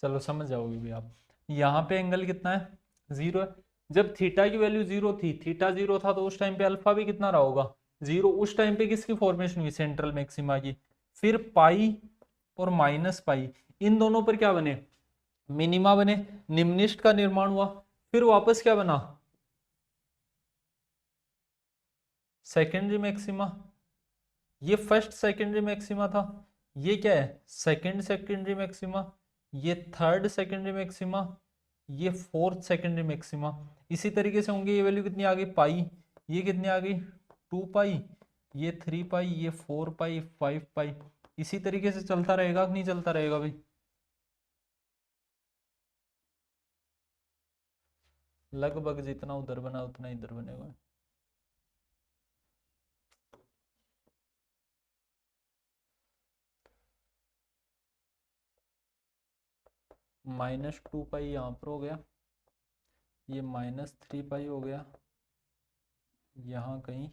चलो समझ जाओगे भी आप। यहाँ पे एंगल कितना है, 0 है। जब थीटा की वैल्यू 0 थी, थीटा 0 था, तो उस टाइम पे अल्फा भी कितना रहा होगा, 0। उस टाइम पे किसकी फॉर्मेशन हुई, सेंट्रल मैक्सिमा की। फिर पाई और माइनस पाई, इन दोनों पर क्या बने, मिनिमा बने, निम्निष्ट का निर्माण हुआ। फिर वापस क्या बना, सेकेंडरी मैक्सिमा। ये फर्स्ट सेकेंडरी मैक्सिमा था, ये क्या है, सेकंड सेकेंडरी मैक्सिमा, ये थर्ड सेकेंडरी मैक्सिमा, ये फोर्थ सेकेंडरी मैक्सिमा। इसी तरीके से होंगे, ये वैल्यू कितनी आ गई पाई, ये कितनी आ गई 2 पाई, ये 3 पाई, ये 4 पाई, 5 पाई। इसी तरीके से चलता रहेगा कि नहीं चलता रहेगा भाई, लगभग जितना उधर बना उतना इधर बनेगा। -2 पाई यहाँ पर हो गया, ये -3 पाई हो गया, यहाँ कहीं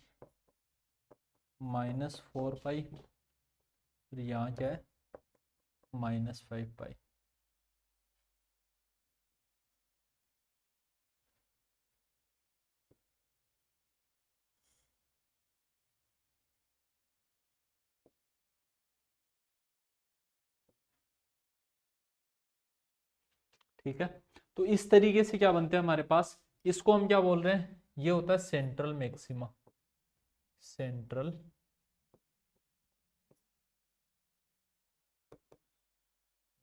-4 पाई, फिर यहाँ क्या है -5 पाई। ठीक है, तो इस तरीके से क्या बनते हैं हमारे पास, इसको हम क्या बोल रहे हैं, ये होता है सेंट्रल मैक्सिमा। सेंट्रल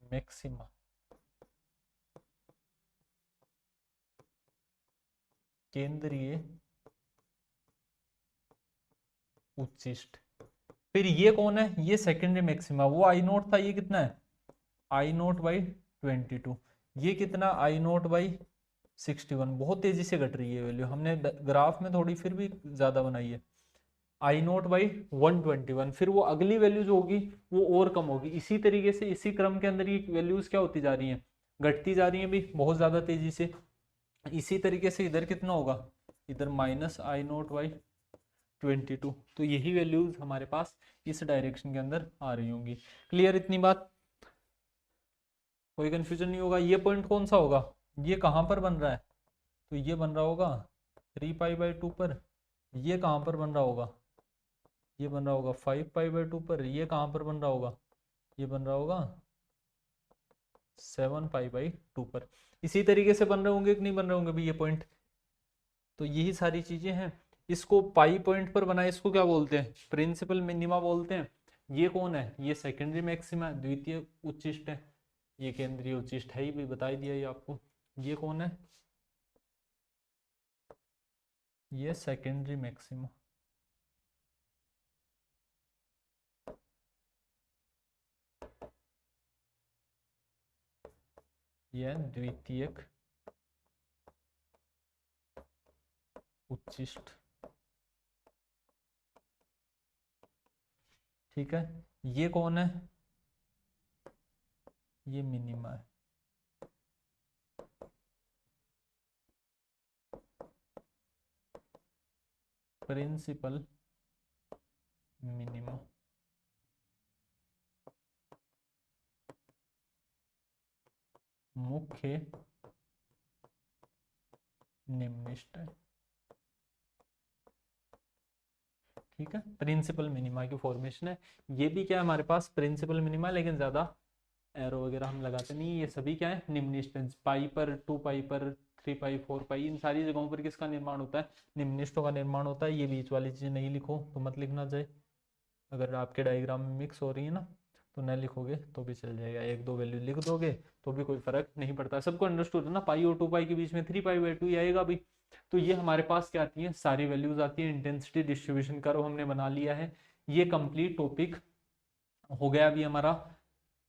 मैक्सिमा, केंद्रीय उच्चिष्ट। फिर ये कौन है, ये सेकेंडरी मैक्सिमा, वो आई नोट था, ये कितना है I0/22। ये कितना I0/22, 61, बहुत तेजी से घट रही है वैल्यू, हमने ग्राफ में थोड़ी फिर भी ज्यादा बनाई है। आई नोट बाई 121, फिर वो अगली वैल्यू जो होगी वो और कम होगी। इसी तरीके से इसी क्रम के अंदर ये वैल्यूज क्या होती जा रही हैं, घटती जा रही हैं भी बहुत ज्यादा तेजी से। इसी तरीके से इधर कितना होगा, इधर माइनस आई नोट बाई 22, तो यही वैल्यूज हमारे पास इस डायरेक्शन के अंदर आ रही होंगी। क्लियर इतनी बात, कोई कंफ्यूजन नहीं होगा। ये पॉइंट कौन सा होगा, ये कहाँ पर बन रहा है, तो ये बन रहा होगा 3π/2 पर। ये कहाँ पर बन रहा होगा, ये बन रहा होगा 5π/2 पर। ये कहाँ पर बन रहा होगा, ये बन रहा होगा 7π/2 पर। इसी तरीके से बन रहे होंगे कि नहीं बन रहे होंगे भी ये पॉइंट। तो यही सारी चीजें हैं। इसको पाई पॉइंट पर बनाए, इसको क्या बोलते हैं, प्रिंसिपल मिनिमा बोलते हैं। ये कौन है, ये सेकेंडरी मैक्सिमा है, द्वितीय उच्चिष्ट है। ये केंद्रीय उच्चिष्ट है ही भी, बता ही दिया ये आपको। ये कौन है, ये सेकेंडरी मैक्सिमा। यह द्वितीयक उच्चिष्ट, ठीक है। ये कौन है, ये मिनिमा है। प्रिंसिपल मिनिमा, मुख्य निम्निष्ठ है, ठीक है। प्रिंसिपल मिनिमा की फॉर्मेशन है। ये भी क्या है हमारे पास, प्रिंसिपल मिनिमा, लेकिन ज्यादा एरो वगैरह हम लगाते नहीं। ये सभी क्या है, निम्निष्ठ, पाई पर, 2π पर, 3π 4π, इन सारी जगहों पर किसका निर्माण होता है, निम्निष्ठों का निर्माण होता है। ये बीच वाली चीजें नहीं लिखो तो मत लिखना चाहिए, अगर आपके डायग्राम में मिक्स हो रही है ना तो न लिखोगे तो भी चल जाएगा, एक दो वैल्यू लिख दोगे तो भी कोई फर्क नहीं पड़ता। सबको अंडरस्टूड है ना, पाई और 2π के बीच में 3π/2 ही आएगा भी। तो ये हमारे पास क्या आती है, सारी वैल्यूज आती है। इंटेंसिटी डिस्ट्रीब्यूशन कर्व हमने बना लिया है। ये कंप्लीट टॉपिक हो गया अभी हमारा।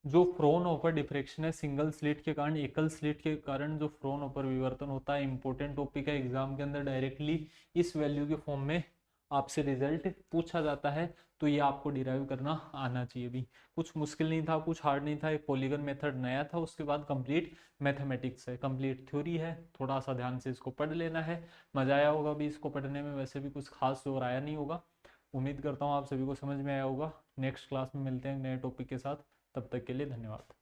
जो फ्रोनहोफर डिफ्रैक्शन है सिंगल स्लिट के कारण, एकल स्लिट के कारण जो फ्रोनहोफर विवर्तन होता है, इंपॉर्टेंट टॉपिक है। एग्जाम के अंदर डायरेक्टली इस वैल्यू के फॉर्म में आपसे रिजल्ट पूछा जाता है, तो ये आपको डिराइव करना आना चाहिए भी। कुछ मुश्किल नहीं था, कुछ हार्ड नहीं था। एक पॉलीगन मेथड नया था, उसके बाद कंप्लीट मैथमेटिक्स है, कंप्लीट थ्योरी है। थोड़ा सा ध्यान से इसको पढ़ लेना है, मजा आया होगा भी इसको पढ़ने में। वैसे भी कुछ खास जोर आया नहीं होगा। उम्मीद करता हूँ आप सभी को समझ में आया होगा। नेक्स्ट क्लास में मिलते हैं नए टॉपिक के साथ, तब तक के लिए धन्यवाद।